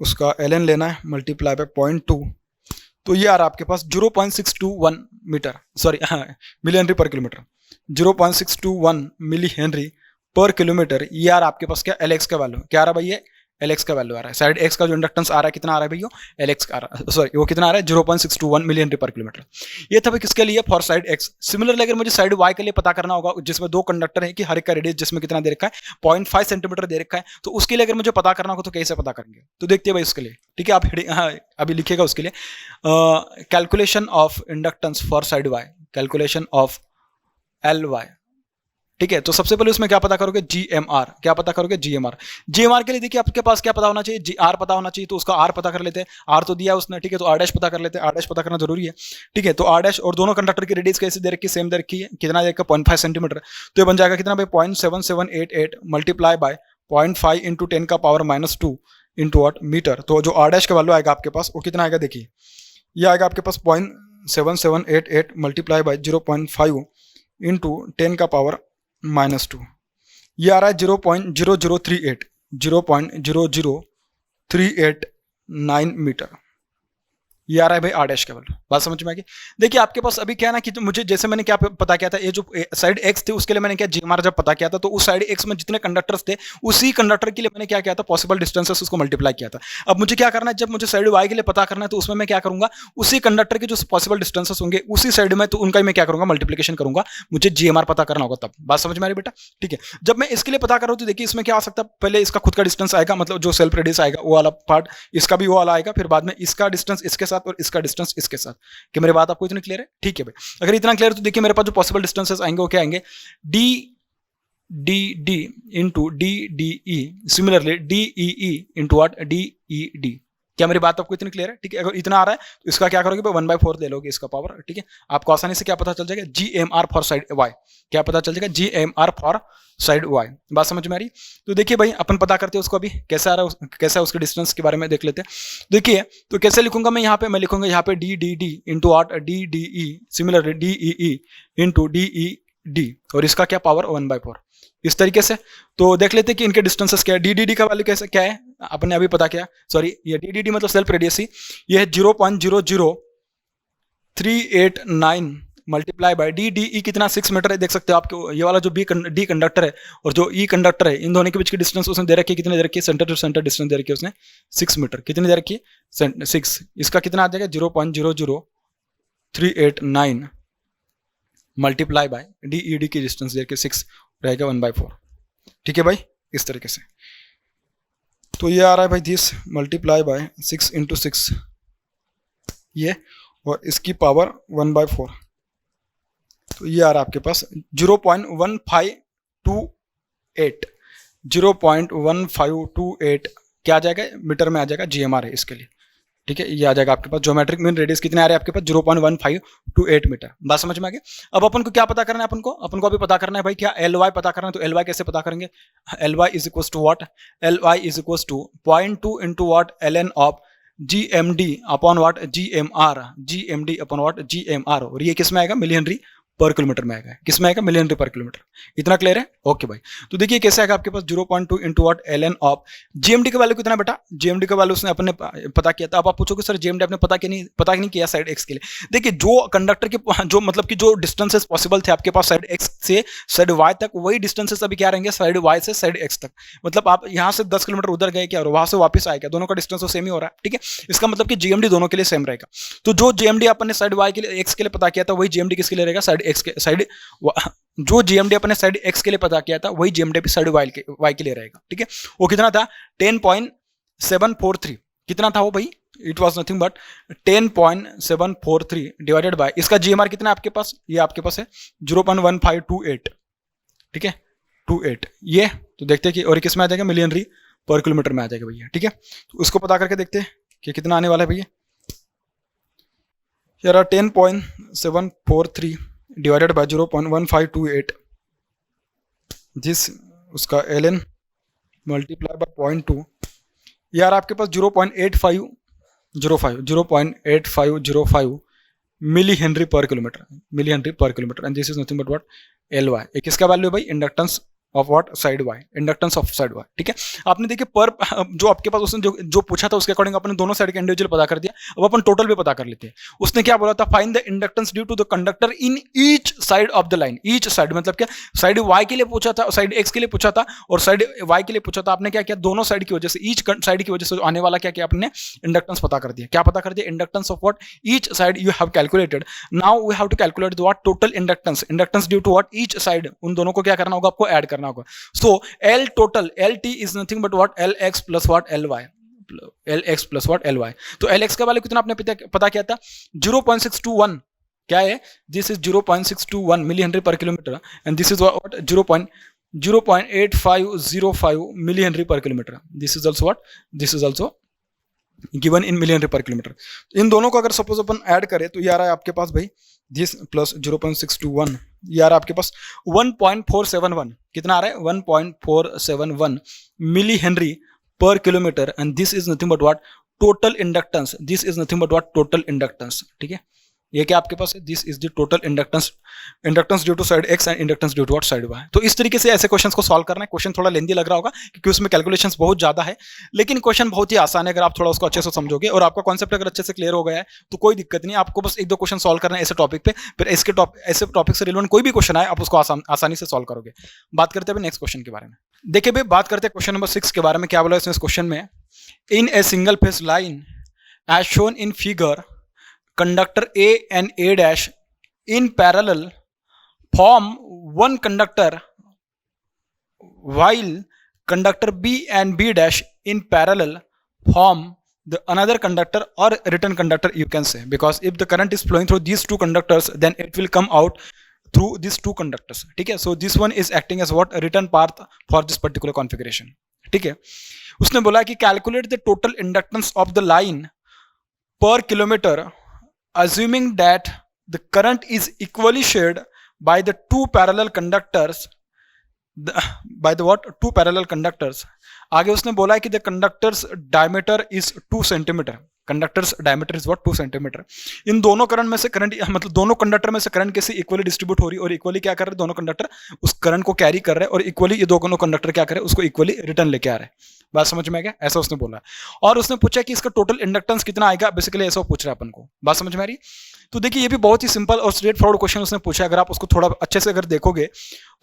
उसका एल लेना है मल्टीप्लाई बाय 0.2, तो ये आ रहा है आपके पास 0.621 metre, sorry milli henry per kilometre, 0.621 milli Henry per kilometre. ये आ रहा आपके पास क्या, एल एक्स का वैल्यू क्या आ रहा है भाई, ये एल एक्स का वैल्यू आ रहा है। साइड एक्स का जो इंडक्टेंस आ रहा है कितना आ रहा है भैया, एल एक्स का आ रहा है, सॉरी वो कितना आ रहा है 0.621 मिली हेनरी पर किलोमीटर। ये था भाई किसके लिए, फॉर साइड एक्स। सिमिलरली अगर मुझे साइड वाई के लिए पता करना होगा, जिसमें दो कंडक्टर है कि हर एक का रेडियस जिसमें कितना दे रखा है 0.5 सेंटीमीटर दे रखा है, तो उसके लिए अगर मुझे पता करना होगा तो कैसे पता करेंगे, तो देखते हैं भाई उसके लिए, ठीक है, आप अभी लिखिएगा उसके लिए calculation of inductance for side Y, calculation of L Y, ठीक है। तो सबसे पहले उसमें क्या पता करोगे, जीएमआर, क्या पता करोगे, जीएमआर। जीएमआर के लिए देखिए आपके पास क्या पता होना चाहिए, जी आर पता होना चाहिए, तो उसका आर पता कर लेते हैं, आर तो दिया उसने, ठीक है, तो आर डैश पता कर लेते हैं, आर डैश पता करना जरूरी है, ठीक है। तो आर डैश और दोनों कंडक्टर की रेडियस कैसे दे रखी है, सेम दे रखी है, कितना देगा 0.5 सेंटीमीटर, तो ये बन जाएगा कितना भाई 0.7788 मल्टीप्लाई बाय 0.5 इंटू 10 का पावर -2 इंटू वाट मीटर। तो जो आर डैश का वैल्यू आएगा आपके पास वो कितना आएगा, देखिए ये आएगा आपके पास 0.7788 मल्टीप्लाई बाय 0.5 इंटू 10 का पावर -2, ये आ रहा है 0.00389 मीटर, ये आ रहा है भाई आर डैश का वैल्यू। बात समझ में आ गई। देखिए आपके पास अभी क्या है ना कि मुझे जैसे मैंने क्या पता किया था, ये जो साइड एक्स थे उसके लिए मैंने क्या जीएमआर जब पता किया था, तो उस साइड एक्स में जितने कंडक्टर्स थे उसी कंडक्टर के लिए मैंने क्या किया था, पॉसिबल डिस्टेंसेस उसको मल्टीप्लाई किया था। अब मुझे क्या करना है, जब मुझे साइड वाई के लिए पता करना है तो उसमें मैं क्या करूंगा, उसी कंडक्टर के जो पॉसिबल डिस्टेंसेस होंगे उसी साइड में, तो उनका मैं क्या करूंगा, मल्टीप्लिकेशन करूंगा, मुझे जीएमआर पता करना होगा तब। बात समझ में आ रही बेटा, ठीक है। जब मैं इसके लिए पता कर रहा हूँ तो देखिए इसमें क्या आ सकता है, पहले इसका खुद का डिस्टेंस आएगा, मतलब जो सेल्फ रेडियस आएगा वो वाला पार्ट, इसका भी वो वाला आएगा, फिर बाद में इसका डिस्टेंस इसके साथ और इसका डिस्टेंस इसके साथ। कि मेरी बात आपको इतनी क्लियर है, ठीक है भाई। अगर इतना क्लियर तो देखिए मेरे पास जो पॉसिबल डिस्टेंसेस आएंगे वो क्या आएंगे, D D D into D D E, similarly D E E into what D E D. क्या मेरी बात आपको इतनी क्लियर है, ठीक है। अगर इतना आ रहा है तो इसका क्या करोगे, 1/4 ले लोगे इसका पावर, ठीक है। आपको आसानी से क्या पता चल जाएगा, G M R for side Y, क्या पता चल जाएगा, G M R for side Y. बात समझ में आ रही। तो देखिए भाई अपन पता करते हैं उसको, अभी कैसा आ रहा है, कैसा है उसके डिस्टेंस के बारे में देख लेते हैं। देखिए तो कैसे लिखूंगा मैं यहाँ पे, मैं लिखूंगा यहाँ पे D D D into what D D E, similarly D E E into D E D, और इसका क्या पावर 1/4, इस तरीके से। तो देख लेते हैं कि इनके डिस्टेंसेस क्या है। डी डी डी का वैल्यू कैसे क्या है, आपने अभी पता किया, सॉरी ये डी डी डी मतलब सेल्फ रेडियस ही, ये है 0.00389 मल्टीप्लाई बाय डी डी ई कितना 6 मीटर है। देख सकते हो आपके ये वाला जो डी कंडक्टर है और जो ई कंडक्टर है, इन दोनों के बीच की डिस्टेंस उसने दे रखी है, कितनी दे रखी है, सेंटर टू सेंटर डिस्टेंस दे रखी है उसने 6 मीटर, कितनी दे रखी है 6। इसका कितना आ जाएगा 0.00389 multiply by D E D की डिस्टेंस दे रखी है 6, रहेगा 1/4, ठीक है भाई, इस तरीके से। तो ये आ रहा है भाई दिस मल्टीप्लाई बाय 6 इंटू 6 ये, और इसकी पावर 1/4, तो ये आ रहा है आपके पास 0.1528 क्या आ जाएगा, मीटर में आ जाएगा, जीएमआर है इसके लिए, ठीक है। ये आ जाएगा आपके पास ज्योमेट्रिक मीन रेडियस कितने आ रहे हैं आपके पास 0.1528 मीटर। बात समझ में आ गई। अब अपन को क्या पता करना है, अपन को अभी पता करना है भाई क्या एल वाई पता करना है। तो एल वाई कैसे पता करेंगे, L Y is equal to what, L Y is equal to 0.2 into what L N of G M D upon what G M R, G M D upon what G M R, और ये किस में आएगा, milli henry per kilometre में आएगा, किस में आएगा, मिलियन हेनरी पर किलोमीटर। इतना क्लियर है? ओके भाई। तो देखिए कैसे आएगा आपके पास 0.2 into what ln of GMD का वैल्यू कितना बेटा, जीएमडी का वैल्यू उसने अपने पता किया था। अब आप पूछोगे सर जीएमडी आपने पता नहीं किया साइड एक्स के लिए। देखिए जो कंडक्टर के जो मतलब कि जो डिस्टेंसेस पॉसिबल थे आपके पास साइड एक्स से साइड वाई तक, वही डिस्टेंसेस अभी क्या रहेंगे साइड वाई से साइड एक्स तक। मतलब आप यहाँ से 10 किलोमीटर उधर गए क्या और वहां से वापस आए क्या, दोनों का डिस्टेंस तो सेम ही हो रहा है, ठीक है। इसका मतलब कि जीएमडी दोनों के लिए सेम रहेगा। तो जो जीएमडी अपन साइड वाई के लिए एक्स के लिए पता किया था वही जीएमडी किसके लिए रहेगा, साइड एक्स के साइड, जो जीएमडी अपने साइड एक्स के लिए पता किया था वही जीएमडी भी साइड वाई के लिए रहेगा, ठीक है। वो कितना था 10.743, कितना था वो भाई, it was nothing but 10.743 divided by इसका जीएमआर कितना है आपके पास, ये आपके पास है 0.1528, ठीक है 28 ये। तो देखते हैं कि और किस में आ जाएगा, मिलियन हेनरी पर किलोमीटर में आ जाएगा भैया, ठीक है। तो उसको पता करके देखते हैं कि कितना आने वाला है भैया। यार 10.743 डिवाइडेड बाय 0.1528 जिस उसका ln मल्टीप्लाई बाय 0.2, यार आपके पास 0.8505 milli Henry per kilometre, milli Henry per kilometre. And this is nothing but what LY। एक किसका वैल्यू है भाई, inductance of what side Y, inductance of side Y, ठीक है। आपने देखिए पर जो आपके पास उसने जो पूछा था उसके अकॉर्डिंग अपने दोनों साइड के इंडिविजुअल पता कर दिया। अब अपन टोटल भी पता कर लेते हैं। उसने क्या बोला था, find the inductance due to the conductor in each side of the line. Each side मतलब क्या, साइड वाई के लिए पूछा था, साइड एक्स के लिए पूछा था और साइड वाई के लिए पूछा था। आपने क्या किया, दोनों साइड की वजह से, ईच साइड की वजह से आने वाला क्या किया आपने, इंडक्टेंस पता कर दिया। क्या पता कर दिया, inductance of what each side you have calculated. Now we have to calculate what total inductance, inductance due to what each side, उन दोनों को क्या करना होगा, आपको ऐड करना होगा। सो L total LT is nothing but what LX plus what LY, LX plus what LY। तो LX का वैल्यू कितना आपने पता किया था 0.621, क्या है, this is 0.621 milli Henry per kilometre and this is what 0.8505 milli Henry per kilometre. This is also what, this is also given in million henry per kilometre. इन दोनों को अगर सपोज अपन ऐड करें तो ये आ रहा है आपके पास भाई दिस प्लस 0.621, ये आ रहा है आपके पास 1.471, कितना आ रहा है 1.471 milli Henry per kilometre. And this is nothing but what total inductance, this is nothing but what total inductance, ठीक है। ये क्या आपके पास है, this is the total inductance due to side X and inductance due to what side Y. तो इस तरीके से ऐसे क्वेश्चंस को सॉल्व करना है। क्वेश्चन थोड़ा लेंदी लग रहा होगा क्योंकि उसमें कैलकुलेशंस बहुत ज्यादा है, लेकिन क्वेश्चन बहुत ही आसान है अगर आप थोड़ा उसको अच्छे से समझोगे और आपका कॉन्सेप्ट अगर अच्छे से क्लियर हो गया है तो कोई दिक्कत नहीं। आपको बस एक दो क्वेश्चन सॉल्व करना है ऐसे टॉपिक पे, फिर ऐसे टॉपिक से रिलेवेंट कोई भी क्वेश्चन आए आप उसको आसानी से सॉल्व करोगे। बात करते हैं नेक्स्ट क्वेश्चन के बारे में। देखिए भाई बात करते हैं क्वेश्चन नंबर 6 के बारे में। क्या बोला इसमें इस क्वेश्चन में, in a single phase line as shown in figure conductor A and A dash in parallel form one conductor while conductor B and B dash in parallel form the another conductor or return conductor you can say, because if the current is flowing through these two conductors then it will come out through these two conductors, ठीक है। so this one is acting as what a return path for this particular configuration, ठीक है। उसने बोला कि calculate the total inductance of the line per kilometer assuming that the current is equally shared by the two parallel conductors, by the what two parallel conductors। आगे उसने बोला है कि the conductor's diameter is 2 centimeter, conductors diameter is what 2 centimetre. इन दोनों current में से current मतलब दोनों कंडक्टर में से करंट कैसे इक्वली डिस्ट्रीब्यूट हो रही है और इक्वली क्या कर रहे हैं, दोनों कंडक्टर उस करंट को कैरी कर रहे हैं और इक्वली ये दोनों कंडक्टर क्या कर रहे हैं, उसको इक्वली रिटर्न लेके आ रहे हैं। बात समझ में आ गया, ऐसा उसने बोला। और उसने पूछा कि इसका टोटल इंडक्टेंस कितना आएगा, बेसिकली ऐसा पूछ रहा है अपन को। बात समझ में आ रही। तो देखिए ये भी बहुत ही सिंपल और स्ट्रेट फॉरवर्ड क्वेश्चन उसने पूछा। अगर आप उसको थोड़ा अच्छे से अगर देखोगे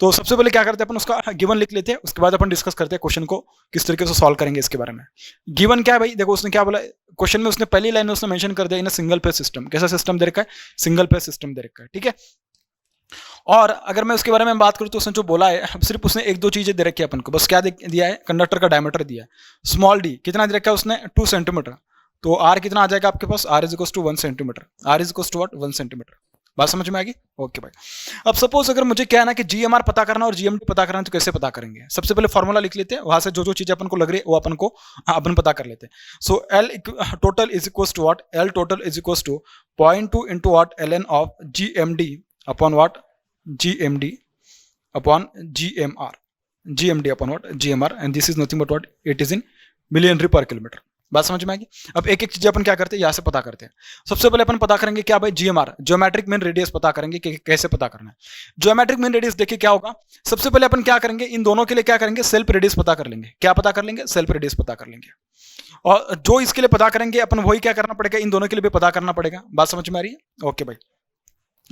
तो सबसे पहले क्या करते हैं अपन, उसका गिवन लिख लेते हैं, उसके बाद अपन डिस्कस करते हैं क्वेश्चन को किस तरीके से सॉल्व करेंगे इसके बारे में। गिवन क्या है भाई, देखो उसने क्या बोला क्वेश्चन में, उसने पहली लाइन में उसने मेंशन कर दिया इन सिंगल फेज सिस्टम। कैसा सिस्टम दे रखा है, सिंगल फेज सिस्टम दे रखा है, ठीक है। और अगर मैं उसके बारे में बात करूं तो उसने जो बोला है सिर्फ उसने एक दो चीजें दे रखी है अपन को, बस क्या दिया है, कंडक्टर का डायमीटर दिया है स्मॉल डी, कितना दे रखा है उसने 2 सेंटीमीटर। तो आर कितना आ जाएगा आपके पास, R is equal to 1 centimetre, R is equal to what 1 centimetre. बात समझ में आ गई, ओके भाई। अब सपोज अगर मुझे क्या है ना कि जीएमआर पता करना और जीएमडी पता करना, तो कैसे पता करेंगे, सबसे पहले फॉर्मूला लिख लेते हैं, वहां से जो जो चीजें अपन को लग रही है वो अपन पता कर लेते हैं। So L total is equal to what, L total is equal to 0.2 into what ln of GMD upon what GMD upon GMR, GMD upon what GMR, and this is nothing but what it is in million Henry per kilometer। बात समझ में आएगी। अब एक एक चीज अपन क्या करते हैं यहाँ से पता करते हैं। सबसे पहले अपन पता करेंगे क्या भाई, जीएमआर ज्योमेट्रिक मीन रेडियस पता करेंगे कि कैसे पता करना है। ज्योमेट्रिक मीन रेडियस देखिए क्या होगा, सबसे पहले अपन क्या करेंगे, इन दोनों के लिए क्या करेंगे, सेल्फ रेडियस पता कर लेंगे। क्या पता कर लेंगे, सेल्फ रेडियस पता कर लेंगे। और जो इसके लिए पता करेंगे अपन वही क्या करना पड़ेगा, इन दोनों के लिए भी पता करना पड़ेगा। बात समझ में आ रही है? ओके भाई,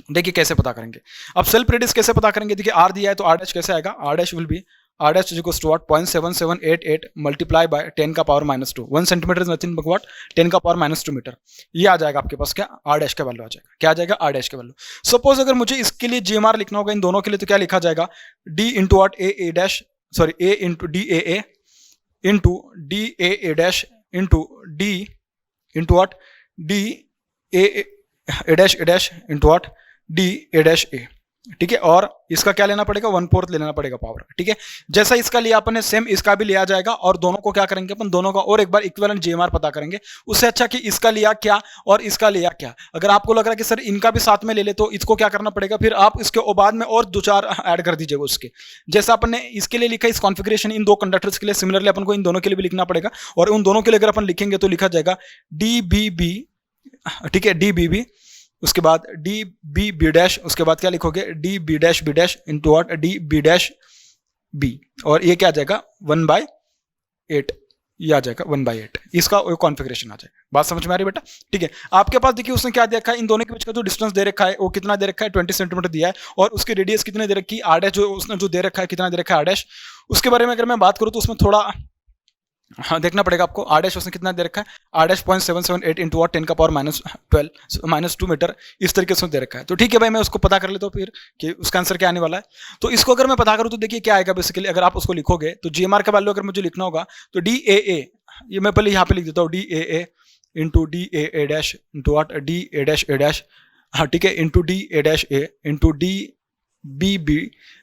देखिए कैसे पता करेंगे। अब सेल्फ रेडियस कैसे पता करेंगे, देखिए आर दिया है तो आर डैश कैसे आएगा, R dash will be R dash equals to what 0.7788 multiply by 10 का power -2। 1 centimetre is nothing but what 10 का पावर -2 मीटर। ये आ जाएगा आपके पास क्या, आर डैश का वैल्यू आ जाएगा। क्या आ जाएगा, आर डैश का वैल्यू। सपोज अगर मुझे इसके लिए जीएमआर लिखना होगा इन दोनों के लिए, तो क्या लिखा जाएगा, D into what A dash, sorry A into D A into D A dash into D into what D A dash into what D A dash A. ठीक है, और इसका क्या लेना पड़ेगा, 1/4 लेना पड़ेगा पावर। ठीक है, जैसा इसका लिया अपन ने सेम इसका भी लिया जाएगा, और दोनों को क्या करेंगे अपन, दोनों का और एक बार इक्विवेलेंट जीएमआर पता करेंगे। उससे अच्छा कि इसका लिया क्या और इसका लिया क्या। अगर आपको लग रहा है कि सर इनका भी साथ में ले ले, तो इसको क्या करना पड़ेगा, फिर आप इसके बाद में और 2-4 ऐड कर दीजिएगा उसके। जैसा अपन ने इसके लिए लिखा इस कॉन्फ़िगरेशन इन दो कंडक्टर्स के लिए, सिमिलरली अपन को इन दोनों के लिए भी लिखना पड़ेगा। और उन दोनों के लिए अगर अपन लिखेंगे तो लिखा जाएगा डी बी बी। ठीक है, डी बी बी, उसके बाद डी बी बी डैश, उसके बाद क्या लिखोगे, D B dash into what D B dash B. और ये क्या आ जाएगा 1/8, ये आ जाएगा 1/8। इसका कॉन्फ़िगरेशन आ जाएगा। बात समझ में आ रही है बेटा? ठीक है, आपके पास देखिए उसने क्या दे रखा है, इन दोनों के बीच का जो डिस्टेंस दे रखा है वो कितना दे रखा है, 20 सेंटीमीटर दिया है। और उसकी रेडियस कितने दे रखी है, आर डैश जो उसने जो दे रखा है कितना दे रखा है, आर डैश। उसके बारे में अगर मैं बात करूँ तो उसमें थोड़ा हाँ देखना पड़ेगा आपको। आर डैश उसने कितना दे रखा है, आर डैश 0.778 इंटू 10 का पावर -2 मीटर, इस तरीके से दे रखा है। तो ठीक है भाई, मैं उसको पता कर लेता हूँ फिर कि उसका आंसर क्या आने वाला है। तो इसको अगर मैं पता करूँ तो देखिए क्या आएगा बेसिकली, अगर आप उसको लिखोगे तो जीएमआर का वैल्यू अगर मुझे लिखना होगा तो डी ए, ये मैं पहले यहाँ पे लिख देता हूँ, D A into D A dash into what D A dash, हाँ ठीक है, into D A dash A into D B B.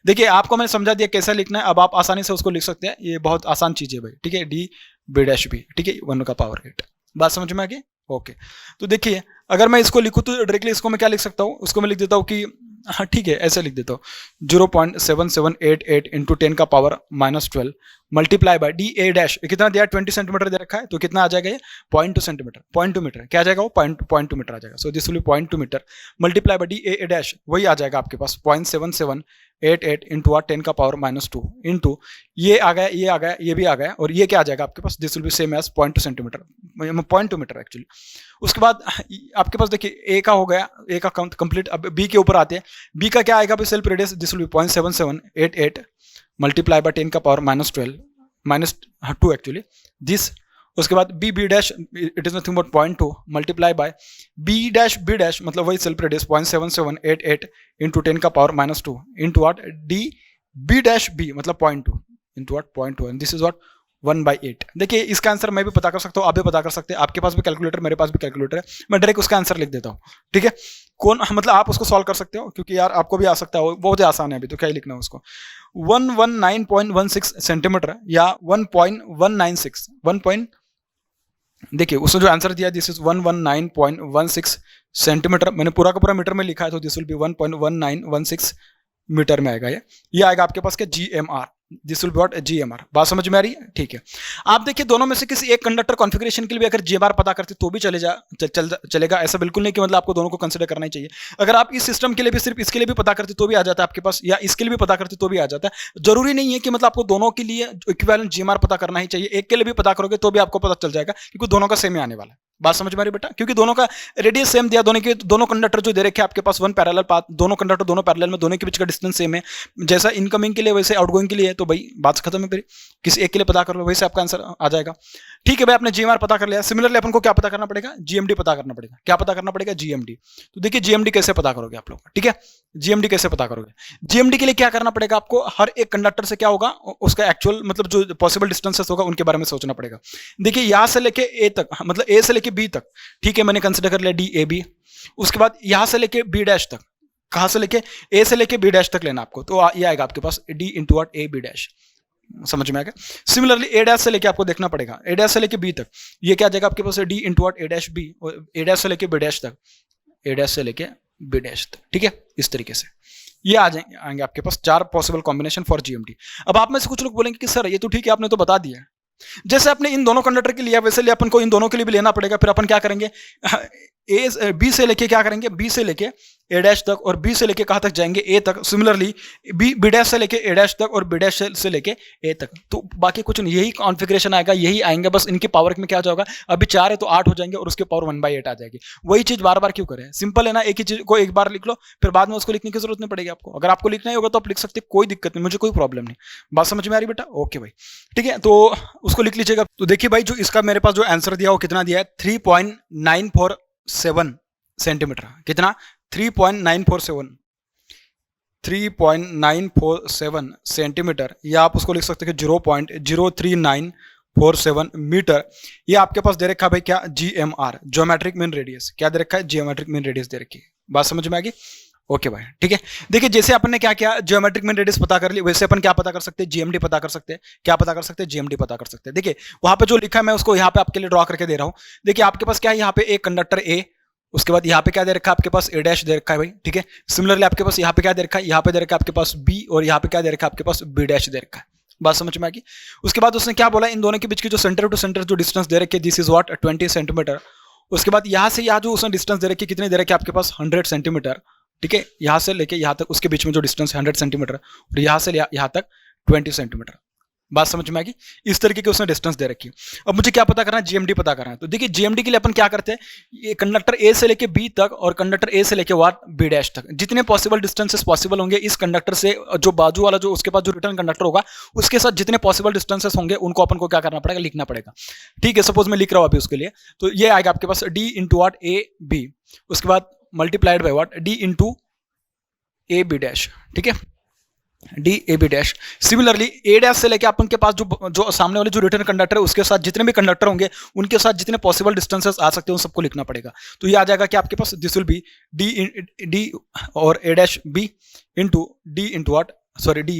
देखिए आपको मैंने समझा दिया कैसा लिखना है, अब आप आसानी से उसको लिख सकते हैं। ये बहुत आसान चीज है भाई। ठीक है, डी बी डैश बी, ठीक है, 1 का पावर 8। बात समझ में आ गई? ओके, तो देखिए अगर मैं इसको लिखूँ तो डायरेक्टली इसको मैं क्या लिख सकता हूँ, उसको मैं लिख देता हूँ कि हाँ ठीक है, ऐसे लिख देता हूँ 0.7788 इंटू 10 का power -12 multiply by D A dash, कितना दिया है 20 सेंटीमीटर दे रखा है, तो कितना आ जाएगा ये 0.2 सेंटीमीटर, 0.2 मीटर। क्या आ जाएगा वो 0.2 मीटर आ जाएगा। So this will be 0.2 metre multiply by D A dash, वही आ जाएगा आपके पास 0.7788 इंटू 10 का पावर -2 इंटू ये आ गया, ये आ गया, ये भी आ गया, और ये क्या आ जाएगा आपके पास, this will be same as 0.2 centimetre, 0.2 metre actually. उसके बाद आपके पास देखिए ए का हो गया, ए का कंप्लीट। अब बी के ऊपर आते हैं, बी का क्या आएगा भाई, self radius, this will be 0.7788 multiply by 10 का पावर -2 एक्चुअली दिस। उसके बाद B B dash, it is nothing but 0.2 multiply by B dash मतलब वही सेल्फ रेडियस 0.7788 इंटू 10 का power -2 into what D B dash B मतलब 0.2 into what 0.2, and this is what 1/8। देखिए इसका answer मैं भी पता कर सकता हूँ, आप भी पता कर सकते हैं। आपके पास भी कैलकुलेटर, मेरे पास भी कैलकुलेटर है, मैं डायरेक्ट उसका आंसर लिख देता हूँ। ठीक है, कौन मतलब आप उसको सॉल्व कर सकते हो, क्योंकि यार आपको भी आ सकता है, बहुत ही आसान है अभी, तो क्या ही लिखना है उसको। 119.16 सेंटीमीटर या 1.196 देखिए उसने जो आंसर दिया, दिस इज 119.16 सेंटीमीटर। मैंने पूरा का पूरा मीटर में लिखा है, तो दिस विल बी 1.1916 मीटर में आएगा। ये आएगा आपके पास क्या, GMR, this will be what GMR। बात समझ में आ रही है? ठीक है, आप देखिए दोनों में से किसी एक कंडक्टर कॉन्फ़िगरेशन के लिए भी अगर GMR पता करते तो भी चलेगा। ऐसा बिल्कुल नहीं कि मतलब आपको दोनों को कंसिडर करना ही चाहिए। अगर आप इस सिस्टम के लिए भी सिर्फ इसके लिए भी पता करते तो भी आ जाता है आपके पास, या इसके लिए भी पता करते तो भी आ जाता है। जरूरी नहीं है कि मतलब आपको दोनों के लिए इक्विवेलेंट GMR पता करना ही चाहिए। एक के लिए भी पता करोगे तो भी आपको पता चल जाएगा, क्योंकि दोनों का सेम ही आने वाला है। बात समझ में आ रही बेटा? क्योंकि दोनों का रेडियस सेम दिया, दोनों कंडक्टर जो दे रखे आपके पास वन पैरेलल पाथ, दोनों कंडक्टर दोनों पैरेलल में, दोनों के बीच का डिस्टेंस सेम है। जैसा इनकमिंग के लिए वैसे आउटगोइंग के लिए है, तो भाई बात खत्म है। फिर किसी एक के लिए पता कर लो, वैसे आपका आंसर आ जाएगा। ठीक है भाई, आपने GMR पता कर लिया। सिमिलरली अपन को क्या पता करना पड़ेगा, GMD पता करना पड़ेगा। क्या पता करना पड़ेगा, GMD। तो देखिए GMD कैसे पता करोगे आप लोग, ठीक है, GMD कैसे पता करोगे। GMD के लिए क्या करना पड़ेगा आपको, हर एक कंडक्टर से क्या होगा, उसका एक्चुअल मतलब जो पॉसिबल डिस्टेंसेस होगा उनके बारे में सोचना पड़ेगा। देखिए यहां से लेके ए तक, मतलब ए से लेके बी तक, ठीक है, मैंने कंसिडर कर लिया DAB। उसके बाद यहां से लेके B डैश तक, कहां से लेके, ए से लेके B डैश तक लेना आपको, तो ये आएगा आपके पास D into what A B dash. समझ में आ गया? सिमिलरली A डैश से लेके आपको देखना पड़ेगा, A डैश से लेके B तक, ये क्या आ जाएगा आपके पास, D into what A dash B, और A डैश से लेके B डैश तक, A डैश से लेके B डैश तक। ठीक है, इस तरीके से ये आएंगे आपके पास 4 पॉसिबल कॉम्बिनेशन फॉर GMD। अब आप में से कुछ लोग बोलेंगे कि सर ये तो ठीक है, आपने तो बता दिया, जैसे आपने इन दोनों कंडक्टर के लिया वैसे अपन को इन दोनों के लिए भी लेना पड़ेगा। फिर अपन क्या करेंगे, ए बी से लेके क्या करेंगे, बी से लेके ए डैश तक, और बी से लेके कहां तक जाएंगे, ए तक। सिमिलरली बी डैश से लेके ए डैश तक और बी डैश से लेके ए तक। तो बाकी कुछ नहीं, यही कॉन्फ़िगरेशन आएगा, यही आएंगे, बस इनकी पावर में क्या होगा, अभी 4 है तो 8 हो जाएंगे और उसके पावर 1/8 आ जाएगी। वही चीज बार बार क्यों करें, सिंपल है ना, एक ही चीज को एक बार लिख लो, फिर बाद में उसको लिखने की जरूरत नहीं पड़ेगी आपको। अगर आपको लिखना ही होगा तो आप लिख सकते, कोई दिक्कत नहीं, मुझे कोई प्रॉब्लम नहीं। बात समझ में आ रही बेटा? ओके भाई, ठीक है, तो उसको लिख लीजिएगा। तो देखिए भाई, जो इसका मेरे पास जो आंसर दिया वो कितना दिया है, 3.947 सेंटीमीटर। कितना? 3.947 सेंटीमीटर, या आप उसको लिख सकते हैं 0.03947 मीटर। ये आपके पास दे रखा है भाई क्या, GMR, ज्योमेट्रिक मीन रेडियस। क्या दे रखा है, ज्योमेट्रिक मीन रेडियस दे रखी है। बात समझ में आ गई? ओके भाई, ठीक है। देखिए जैसे अपन ने क्या किया, ज्योमेट्रिक मीन रेडियस पता कर ली, वैसे अपन क्या पता कर सकते हैं, GMD पता कर सकते हैं। क्या पता कर सकते हैं, GMD पता कर सकते हैं। देखिए वहां पे जो लिखा है मैं उसको यहाँ पे आपके लिए ड्रॉ करके दे रहा हूँ। देखिए आपके पास क्या है, यहाँ पे एक कंडक्टर A, उसके बाद यहाँ पे क्या दे रखा है आपके पास, A डैश दे रखा है भाई, ठीक है। सिमिलरली आपके पास यहाँ पे क्या दे रखा है, यहाँ पे दे रखा है आपके पास B, और यहाँ पे क्या दे रखा है आपके पास, B डैश दे रखा है। बात समझ में आ गई? उसके बाद उसने क्या बोला, इन दोनों के बीच की जो सेंटर टू सेंटर जो डिस्टेंस दे रखी है, दिस इज व्हाट, 20 सेंटीमीटर। उसके बाद यहाँ से यहाँ जो उसने डिस्टेंस दे रखी है, कितने दे रखी है आपके पास, 100 सेंटीमीटर, ठीक है। यहाँ से लेके यहाँ तक उसके बीच में जो डिस्टेंस है 100 सेंटीमीटर, और यहाँ से यहाँ तक 20 सेंटीमीटर। बात समझ में आएगी? इस तरीके की उसने डिस्टेंस दे रखी है। अब मुझे क्या पता करना है, GMD पता करना है। तो देखिए GMD के लिए अपन क्या करते हैं, ये कंडक्टर A से लेके B तक और कंडक्टर A से लेके व्हाट, B डैश तक, जितने पॉसिबल डिस्टेंसेस पॉसिबल होंगे इस कंडक्टर से, जो बाजू वाला जो उसके पास जो रिटर्न कंडक्टर होगा उसके साथ जितने पॉसिबल डिस्टेंसेस होंगे उनको अपन को क्या करना पड़ेगा, लिखना पड़ेगा। ठीक है, सपोज मैं लिख रहा हूँ अभी उसके लिए, तो ये आएगा आपके पास D इंटू व्हाट, AB, उसके बाद multiplied by what, D into AB dash, ठीक है, DAB dash. Similarly A dash से लेके अपन के पास जो सामने वाले जो रिटर्न कंडक्टर है उसके साथ जितने भी कंडक्टर होंगे उनके साथ जितने पॉसिबल डिस्टेंसेस आ सकते हैं उन सबको लिखना पड़ेगा। तो ये आ जाएगा कि आपके पास दिस विल बी D और A dash B into D into what, sorry D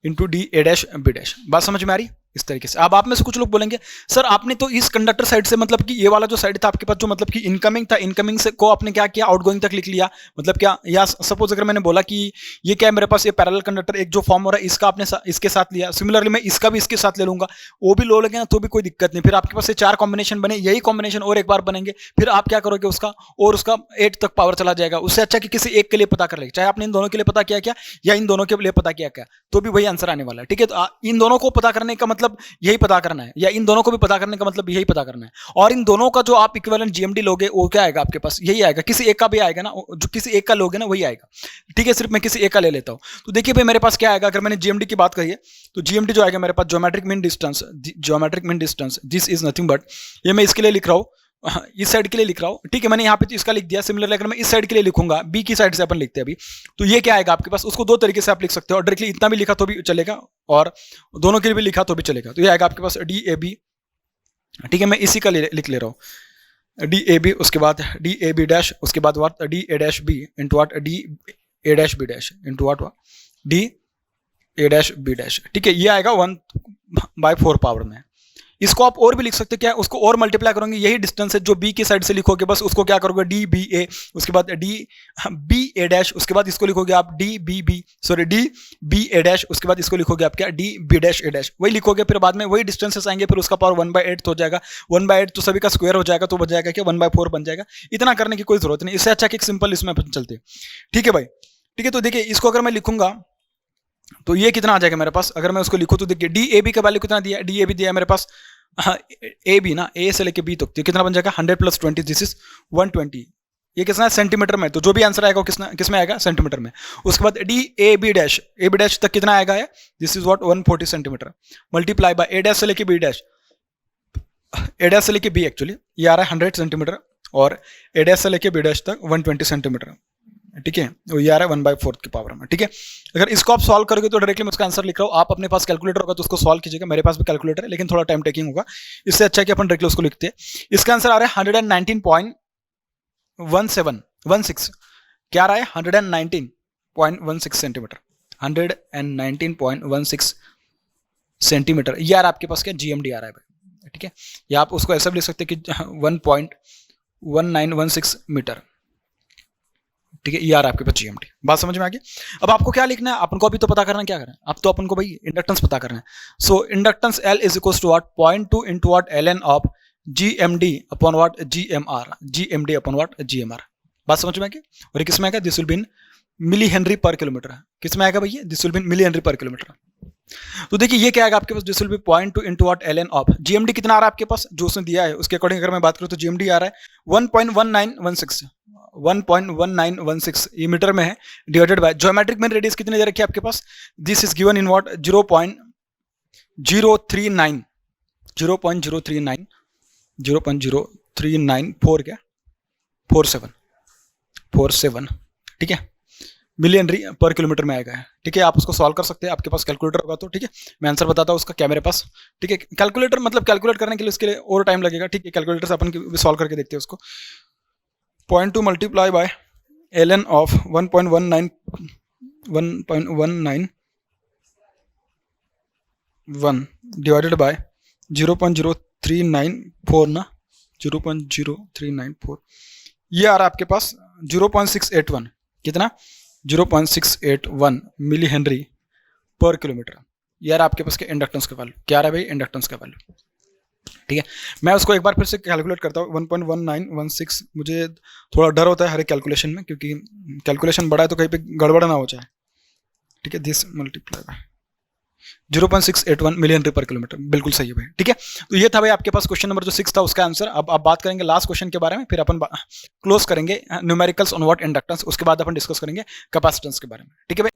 into D A dash B dash. बात समझ में आ रही? इस तरीके से। अब आप में से कुछ लोग बोलेंगे सर आपने तो इस कंडक्टर साइड से, मतलब कि ये वाला जो साइड था आपके पास जो मतलब कि इनकमिंग था, इनकमिंग से को आपने क्या किया, आउटगोइंग तक लिख लिया, मतलब क्या, या सपोज अगर मैंने बोला कि ये क्या है मेरे पास, ये पैरेलल कंडक्टर एक जो फॉर्म हो रहा है इसका आपने इसके साथ लिया, सिमिलरली मैं इसका भी इसके साथ ले लूंगा, वो भी लो लेंगे ना तो भी कोई दिक्कत नहीं। फिर आपके पास ये 4 कॉम्बिनेशन बने, यही कॉम्बिनेशन और एक बार बनेंगे, फिर आप क्या करोगे उसका, और उसका 8 तक पावर चला जाएगा। उससे अच्छा कि किसी एक के लिए पता कर ले, चाहे आपने इन दोनों के लिए पता किया क्या या इन दोनों के लिए पता किया क्या, तो भी वही आंसर आने वाला है। ठीक है, तो इन दोनों को पता करने का मतलब यही पता करना है, या इन दोनों को भी पता करने का मतलब यही पता करना है। और इन दोनों का जो आप इक्विवेलेंट GMD लोगे वो क्या आएगा आपके पास, यही आएगा। किसी एक का भी आएगा ना, जो किसी एक का लोगे ना वही आएगा। ठीक है, सिर्फ मैं किसी एक का ले लेता हूं। तो देखिए भाई मेरे पास क्या आएगा, अगर मैंने GMD की बात कही है तो GMD जो आएगा मेरे पास, geometric mean distance, geometric mean distance, this is nothing but, ये मैं इसके लिए लिख रहा हूं, इस साइड के लिए लिख रहा हूं। ठीक है, मैंने यहाँ पे इसका लिख दिया। सिमिलरली अगर मैं इस साइड के लिए लिखूंगा, B की साइड से अपन लिखते हैं अभी, तो ये क्या आएगा आपके पास, उसको 2 तरीके से आप लिख सकते हो, और डायरेक्टली इतना भी लिखा तो भी चलेगा और दोनों के लिए भी लिखा तो भी चलेगा। तो ये आएगा आपके पास DAB। ठीक है, मैं इसी का लिख ले रहा हूँ, DAB, उसके बाद DAB डैश, उसके बाद what, DA dash B into what, DA dash B dash into what, DA dash B dash. ठीक है, ये आएगा 1/4 पावर में। इसको आप और भी लिख सकते हैं, क्या, उसको और मल्टीप्लाई करोगे, यही डिस्टेंस है जो B की साइड से लिखोगे, बस उसको क्या करोगे, DBA, उसके बाद DBA डैश, उसके बाद इसको लिखोगे आप DBA डैश, उसके बाद इसको लिखोगे आप क्या, DB डैश A डैश, वही लिखोगे। फिर बाद में वही डिस्टेंसेस आएंगे, फिर उसका पावर 1/8 हो जाएगा, 1/8 तो सभी का स्क्वायर हो जाएगा, तो बन जाएगा क्या, 1/4 बन जाएगा। इतना करने की कोई जरूरत नहीं, इससे अच्छा कि एक सिंपल इसमें अपन चलते हैं। ठीक है भाई, ठीक है, तो देखिए इसको अगर मैं लिखूंगा तो ये कितना आ जाएगा मेरे पास, अगर मैं उसको लिखूं तो देखिए DAB का वैल्यू कितना दिया, DAB दिया मेरे पास, AB ना, A से लेके B तक, तो कितना बन जाएगा, 100 + 20, दिस इज 120। ये कितना है, सेंटीमीटर में, तो जो भी आंसर आएगा वो किस में आएगा, सेंटीमीटर में। उसके बाद DAB डैश, AB डैश तक कितना आएगा है, this is what, 140 centimetre, multiply by A dash से लेके B डैश, A डैश से लेके B एक्चुअली ये आ रहा है 100 सेंटीमीटर, और A डैश से लेके B डैश तक 120 सेंटीमीटर। ठीक है, वो ये आ रहा है 1/4 की पावर में। ठीक है, अगर इसको आप सॉल्व करोगे तो डायरेक्टली मैं उसका आंसर लिख रहा हूँ, आप अपने पास कैलकुलेटर होगा तो उसको सॉल्व कीजिएगा, मेरे पास भी कैलकुलेटर है लेकिन थोड़ा टाइम टेकिंग होगा, इससे अच्छा है कि अपन डायरेक्टली उसको लिखते हैं। इसका आंसर आ रहा है 119.16, क्या आ रहा है, 119.16 सेंटीमीटर, 119.16 सेंटीमीटर, ये आ रहा है आपके पास क्या, GMD आ रहा है भाई। ठीक है, या आप उसको ऐसा भी लिख सकते हैं कि 1.1916 मीटर। ठीक है, ये आ रहा है आपके पास GMT। बात समझ में आ गई। अब आपको क्या लिखना है, अपन को अभी तो पता करना है क्या करना है, अब तो अपन को भाई इंडक्टेंस पता करना है। So inductance L is equal to what 0.2 into what ln of GMD upon what GMR, GMD upon what GMR। बात समझ में आ गई। और ये किस में आएगा, this will be in milli henry per kilometre. किस में आएगा भैया, this will be in milli henry per kilometre. तो देखिए ये क्या आएगा आपके पास, this will be 0.2 into what ln of GMD कितना आ रहा है आपके पास, जो उसने दिया है उसके अकॉर्डिंग अगर मैं बात करूं तो GMD आ रहा है 1.1916, 1.1916 ये मीटर में है, divided by geometric mean radius कितने दे रखी है आपके पास, this is given in what 0.039, 0.039, 0.0394 क्या 47, ठीक है, मिली हेनरी पर किलोमीटर में आएगा। ठीक है, आप उसको सॉल्व कर सकते हैं, आपके पास कैलकुलेटर होगा तो। ठीक है, मैं आंसर बताता हूँ उसका, क्या मेरे पास। ठीक है, कैलकुलेटर मतलब कैलकुलेट करने के लिए उसके लिए और टाइम लगेगा। ठीक है, कैलकुलेटर से अपन सॉल्व करके देखते हैं उसको। 0.2 multiply bye ln of 1.191 divided by 0.0394 ना, 0.0394, ये आ रहा है आपके पास 0.681, कितना 0.681 मिली हेनरी पर किलोमीटर। यार आपके पास के इंडक्टेंस का वैल्यू क्या आ रहा है भाई, इंडक्टेंस का वैल्यू। ठीक है, मैं उसको एक बार फिर से कैलकुलेट करता हूँ। 1.1916, मुझे थोड़ा डर होता है हर एक कैलकुलेशन में, क्योंकि कैलकुलेशन बड़ा है तो कहीं पे गड़बड़ ना हो जाए। ठीक है, this multiply by 0.681 milli Henry per kilometre, बिल्कुल सही है भाई। ठीक है, तो ये था भाई आपके पास क्वेश्चन नंबर जो 6 था उसका आंसर। अब आप बात करेंगे लास्ट क्वेश्चन के बारे में, फिर अपन क्लोज करेंगे न्यूमेरिकल्स ऑन व्हाट इंडक्टेंस, उसके बाद अपन डिस्कस करेंगे कैपेसिटेंस के बारे में। ठीक है भाई।